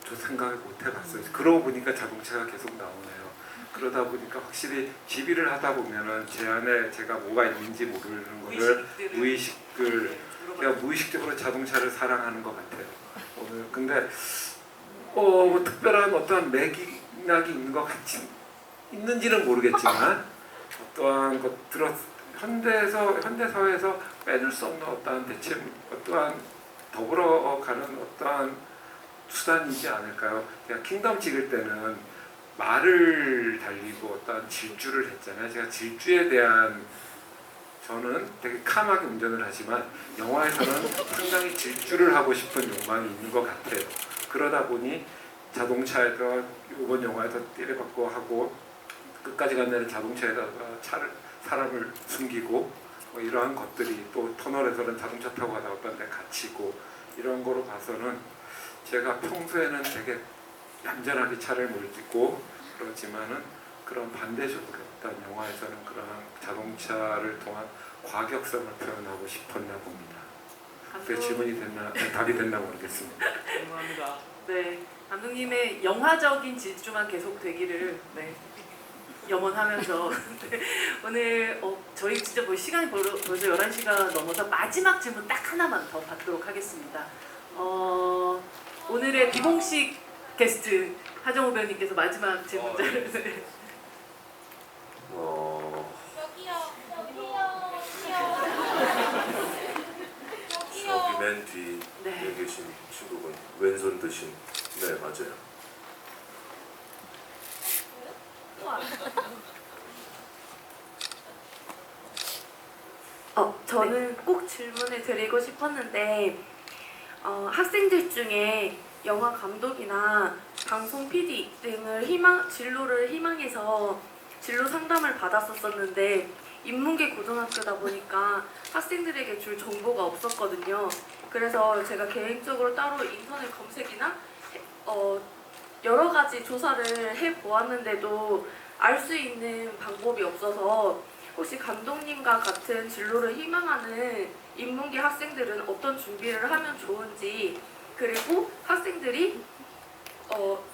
저 생각을 못 해봤어요. 그러고 보니까 자동차가 계속 나오네요. 그러다 보니까 확실히 GB를 하다 보면은 제 안에 제가 뭐가 있는지 모르는 거를 무의식을 제가 무의식적으로 자동차를 사랑하는 것 같아요. 오늘 근데 뭐 특별한 어떤 맥락이 있는 것 같지 있는지는 모르겠지만 어떠한 것들을 현대 사회에서 빼놓을 수 없는 어떠한 대체 어떠한 더불어가는 어떠한 수단이지 않을까요? 제가 킹덤 찍을 때는 말을 달리고 어떠한 질주를 했잖아요. 제가 질주에 대한 저는 되게 캄하게 운전을 하지만 영화에서는 상당히 질주를 하고 싶은 욕망이 있는 것 같아요. 그러다 보니 자동차에서 이번 영화에서 때려박고 하고 끝까지 간다는 자동차에다가 사람을 숨기고 뭐 이러한 것들이 또 터널에서는 자동차 타고 가다가 어떤 데 갇히고 이런 거로 봐서는 제가 평소에는 되게 얌전하게 차를 몰고 그렇지만은 그런 반대적으로 어떤 영화에서는 그런 자동차를 통한 과격성을 표현하고 싶었나 봅니다. 그 질문이 됐나 답이 됐나 모르겠습니다. 감사합니다. 네, 감독님의 영화적인 질주만 계속 되기를 염원하면서 네, 오늘 저희 진짜 시간이 벌써 11시가 넘어서 마지막 질문 딱 하나만 더 받도록 하겠습니다. 오늘의 비공식 게스트 하정우 배우님께서 마지막 질문자를 저기 맨 뒤에 네. 계신 친구분 왼손 드신. 네, 맞아요. 저는 꼭 질문을 드리고 싶었는데 학생들 중에 영화 감독이나 방송 PD 등을 진로를 희망해서 진로 상담을 받았었는데 인문계 고등학교다 보니까 학생들에게 줄 정보가 없었거든요. 그래서 제가 개인적으로 따로 인터넷 검색이나 여러 가지 조사를 해보았는데도 알 수 있는 방법이 없어서 혹시 감독님과 같은 진로를 희망하는 인문계 학생들은 어떤 준비를 하면 좋은지, 그리고 학생들이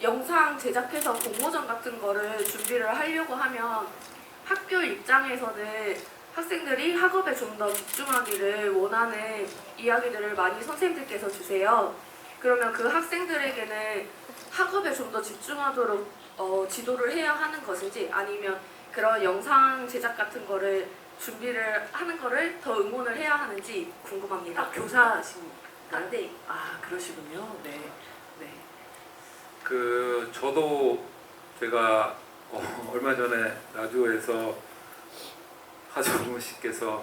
영상 제작해서 공모전 같은 거를 준비를 하려고 하면 학교 입장에서는 학생들이 학업에 좀 더 집중하기를 원하는 이야기들을 많이 선생님들께서 주세요. 그러면 그 학생들에게는 학업에 좀 더 집중하도록 지도를 해야 하는 것인지, 아니면 그런 영상 제작 같은 거를 준비를 하는 거를 더 응원을 해야 하는지 궁금합니다. 교사신가요? 네. 아, 그러시군요. 네. 네. 저도 제가 얼마 전에 라디오에서 하정우 씨께서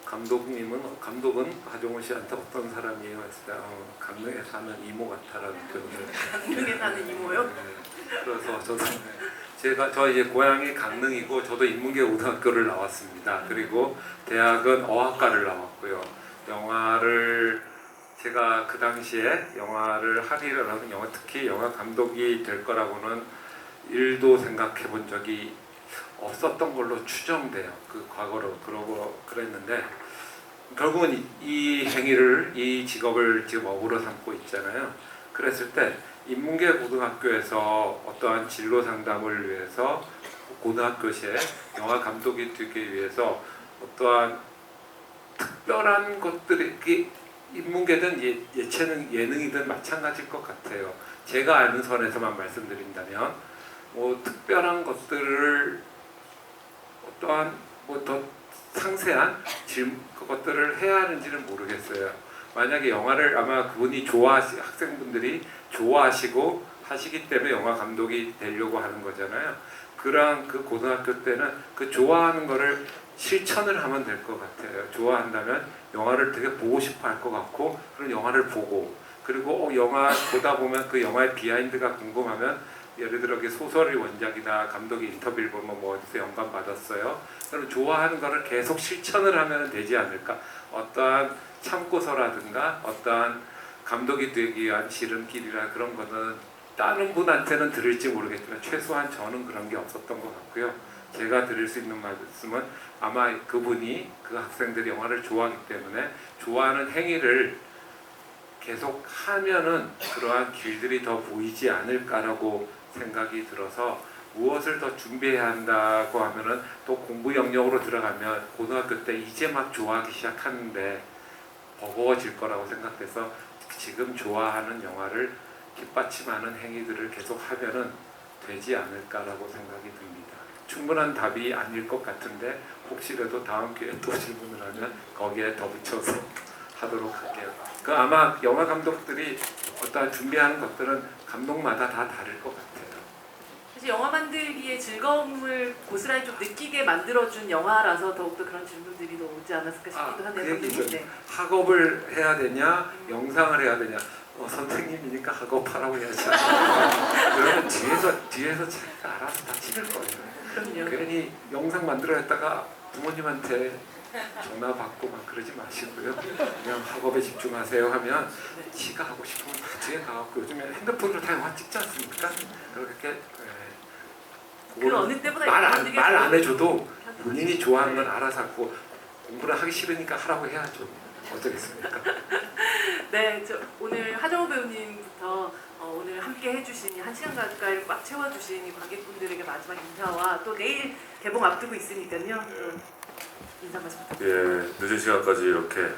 감독은 하정우 씨한테 어떤 사람이에요? 했을 때 강릉에 사는 이모 같다라는 표현을. 강릉에 사는 이모요? 네. 그래서 저도 저 이제 고향이 강릉이고 저도 인문계 고등학교를 나왔습니다. 그리고 대학은 어학과를 나왔고요. 영화를 제가 그 당시에 영화를 하기로는 특히 영화 감독이 될 거라고는 일도 생각해 본 적이 없었던 걸로 추정돼요. 그 과거로 그랬는데 결국은 이 직업을 지금 업으로 삼고 있잖아요. 그랬을 때 인문계 고등학교에서 어떠한 진로 상담을 위해서 고등학교시에 영화 감독이 되기 위해서 어떠한 특별한 것들이 인문계든 예능이든 마찬가지일 것 같아요. 제가 아는 선에서만 말씀드린다면 특별한 것들을 어떠한 더 상세한 그것들을 해야 하는지는 모르겠어요. 만약에 영화를 아마 그분이 학생분들이 좋아하시고 하시기 때문에 영화 감독이 되려고 하는 거잖아요. 그러한 그 고등학교 때는 그 좋아하는 거를 실천을 하면 될 것 같아요. 좋아한다면 영화를 되게 보고 싶어 할 것 같고, 그런 영화를 보고, 그리고 영화 보다 보면 그 영화의 비하인드가 궁금하면 예를 들어 소설의 원작이나 감독이 인터뷰를 보면 어디서 영감 받았어요. 그럼 좋아하는 거를 계속 실천을 하면 되지 않을까. 어떠한 참고서라든가 어떠한 감독이 되기 위한 지름길이나 그런 거는 다른 분한테는 들을지 모르겠지만 최소한 저는 그런 게 없었던 것 같고요. 제가 드릴 수 있는 말씀은 아마 그분이 그 학생들이 영화를 좋아하기 때문에 좋아하는 행위를 계속 하면은 그러한 길들이 더 보이지 않을까라고 생각이 들어서, 무엇을 더 준비해야 한다고 하면은 또 공부 영역으로 들어가면 고등학교 때 이제 막 좋아하기 시작하는데 버거워질 거라고 생각돼서 지금 좋아하는 영화를 뒷받침하는 행위들을 계속 하면은 되지 않을까라고 생각이 듭니다. 충분한 답이 아닐 것 같은데 혹시라도 다음 기회에 또 질문을 하면 거기에 덧붙여서 하도록 할게요. 아마 영화 감독들이 어떠한 준비하는 것들은 감독마다 다 다를 것 같아요. 사실 영화 만들기의 즐거움을 고스란히 좀 느끼게 만들어준 영화라서 더욱더 그런 질문들이 더 오지 않았을까 싶기도 하네요. 그 얘기죠. 감독님. 네. 학업을 해야 되냐, 영상을 해야 되냐. 선생님이니까 학업하라고 해야지. 그러면 뒤에서 자기가 알아서 다 찍을 거예요. 그럼요. 괜히 영상 만들어 했다가 부모님한테 전화 받고 막 그러지 마시고요. 그냥 학업에 집중하세요 하면 지가 하고 싶으면 뒤에 가갖고 요즘에 핸드폰으로 다 영화 찍지 않습니까? 그렇게 그 어느 때보다 말 안 해줘도 편하죠. 본인이 좋아하는 건 알아서 하고, 공부를 하기 싫으니까 하라고 해야죠. 어쩌겠습니까? 네, 오늘 하정우 배우님부터 오늘 함께 해주신 1시간 가까이 꽉 채워주신 이 관객분들에게 마지막 인사와 또 내일 개봉 앞두고 있으니까요. 인사 말씀 부탁드립니다. 예, 늦은 시간까지 이렇게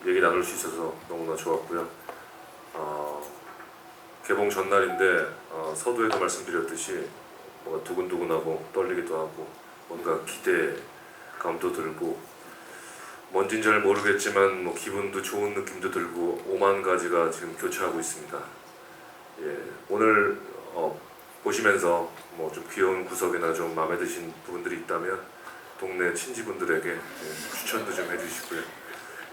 얘기 나눌 수 있어서 너무나 좋았고요. 개봉 전날인데 서두에도 말씀드렸듯이 뭔가 두근두근하고 떨리기도 하고 뭔가 기대감도 들고 뭔진 잘 모르겠지만 뭐 기분도 좋은 느낌도 들고 5만 가지가 지금 교차하고 있습니다. 예, 오늘 보시면서 뭐 좀 귀여운 구석이나 좀 마음에 드신 부분들이 있다면 동네 친지분들에게 추천도 좀 해주시고요.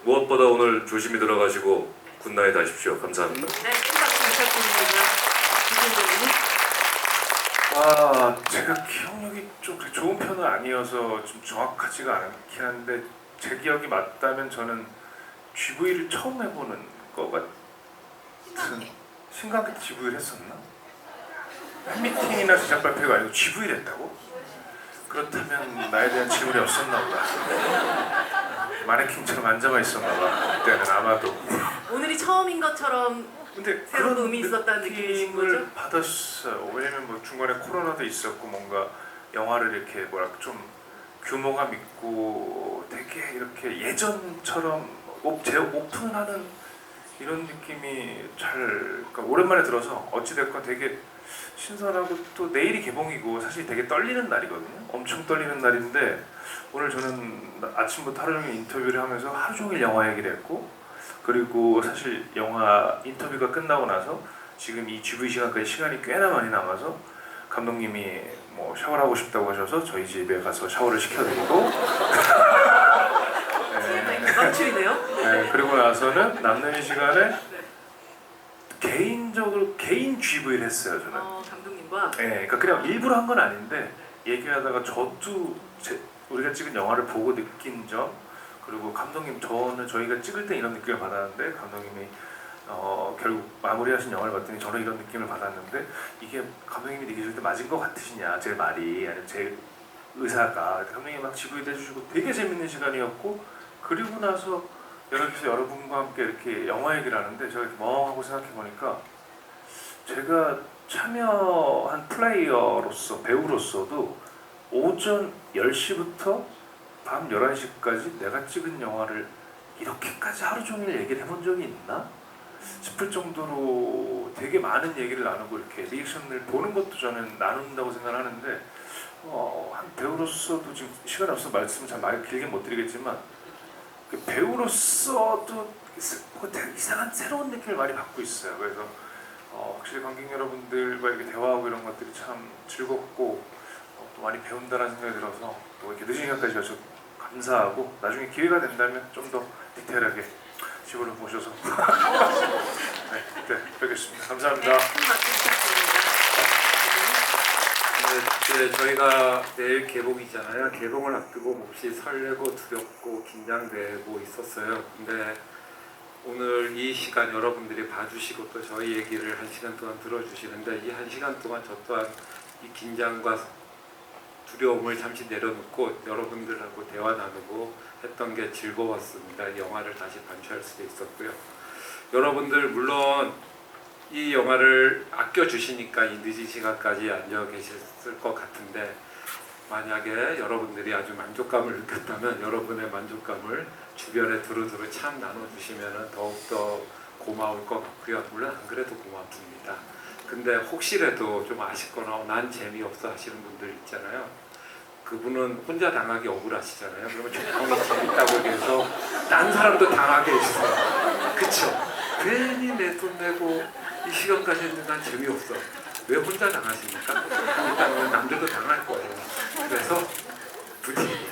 무엇보다 오늘 조심히 들어가시고 굿나잇 하십시오. 감사합니다. 네, 박수 부탁드립니다. 제가 기억력이 좀 그렇게 좋은 편은 아니어서 좀 정확하지가 않긴 한데 제 기억이 맞다면 저는 GV를 처음 해보는 것 같은 신관계 때 GV를 했었나? 팬미팅이나 제작 발표가 아니고 GV를 했다고? 그렇다면 나에 대한 질문이 없었나 보다. 마네킹처럼 앉아만 있었나 봐. 그때는 아마도. 오늘이 처음인 것처럼 근데 새로운 그런 의미 있었다는 느낌이신 거죠? 느낌을 받았어요. 왜냐면 뭐 중간에 코로나도 있었고 뭔가 영화를 이렇게 뭐랄까 좀 규모감 있고 되게 이렇게 예전처럼 재오픈하는 이런 느낌이 그러니까 오랜만에 들어서 어찌됐건 되게 신선하고 또 내일이 개봉이고 사실 되게 떨리는 날이거든요. 엄청 떨리는 날인데 오늘 저는 아침부터 하루 종일 인터뷰를 하면서 하루 종일 영화 얘기를 했고 그리고 사실 영화 인터뷰가 끝나고 나서 지금 이 GV 시간까지 시간이 꽤나 많이 남아서 감독님이 뭐 샤워를 하고 싶다고 하셔서 저희 집에 가서 샤워를 시켜드리고 맞춤이네요. 네, 그리고 나서는 남는 시간에 개인적으로 개인 GV를 했어요 저는. 감독님과. 네, 그러니까 그냥 일부러 한 건 아닌데 얘기하다가 저도 우리가 찍은 영화를 보고 느낀 점 그리고 감독님 저희가 찍을 때 이런 느낌을 받았는데 감독님이 결국 마무리하신 영화를 봤더니 저는 이런 느낌을 받았는데 이게 감독님이 느끼실 때 맞은 것 같으시냐 제 말이 아니면 제 의사가 감독님이 막 GV도 해주시고 되게 재밌는 시간이었고 그리고 나서 여러분과 함께 이렇게 영화 얘기를 하는데 제가 이렇게 멍하고 생각해 보니까 제가 참여한 플레이어로서 배우로서도 오전 10시부터 밤 11시까지 내가 찍은 영화를 이렇게까지 하루 종일 얘기를 해본 적이 있나? 싶을 정도로 되게 많은 얘기를 나누고 이렇게 리액션을 보는 것도 저는 나눈다고 생각하는데 한 배우로서도 지금 시간이 없어서 말씀을 잘 많이 길게 못 드리겠지만 그 배우로서도 되게 이상한 새로운 느낌을 많이 받고 있어요. 그래서 확실히 관객 여러분들과 이렇게 대화하고 이런 것들이 참 즐겁고 또 많이 배운다는 생각이 들어서 또 이렇게 늦은 시간까지 와서 감사하고 나중에 기회가 된다면 좀 더 디테일하게 집으로 모셔서 네, 그때 뵙겠습니다. 감사합니다. 이제 저희가 내일 개봉이잖아요. 개봉을 앞두고 몹시 설레고 두렵고 긴장되고 있었어요. 근데 오늘 이 시간 여러분들이 봐주시고 또 저희 얘기를 1시간 동안 들어주시는데 이 1시간 동안 저 또한 이 긴장과 두려움을 잠시 내려놓고 여러분들하고 대화 나누고 했던 게 즐거웠습니다. 이 영화를 다시 반추할 수도 있었고요. 여러분들 물론 이 영화를 아껴주시니까 이 늦은 시간까지 앉아 계셨을 것 같은데 만약에 여러분들이 아주 만족감을 느꼈다면 여러분의 만족감을 주변에 두루두루 참 나눠주시면 더욱더 고마울 것 같고요. 물론 안 그래도 고맙습니다. 근데 혹시라도 좀 아쉽거나 난 재미없어 하시는 분들 있잖아요. 그분은 혼자 당하기 억울하시잖아요. 그러면 조금이 재밌다고 얘기해서 딴 사람도 당하게 해주세요. 그쵸? 괜히 내 돈 내고 이 시간까지 했는데 난 재미없어. 왜 혼자 당하십니까? 일단은 남들도 당할 거예요. 그래서 부디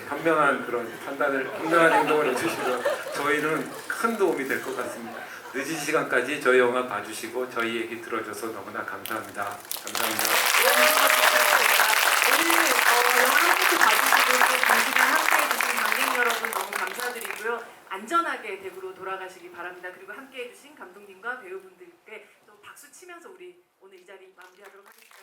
현명한 그런 현명한 행동을 해주시면 저희는 큰 도움이 될 것 같습니다. 늦은 시간까지 저희 영화 봐주시고 저희 얘기 들어줘서 너무나 감사합니다. 감사합니다. 오늘 영화 함께 봐주시고 또 공식을 함께 해주신 관객 여러분 너무 감사드리고요. 안전하게 대구로 돌아가시기 바랍니다. 그리고 함께 해주신 감독님과 배우분들께 또 박수 치면서 우리 오늘 이 자리 마무리하도록 하겠습니다.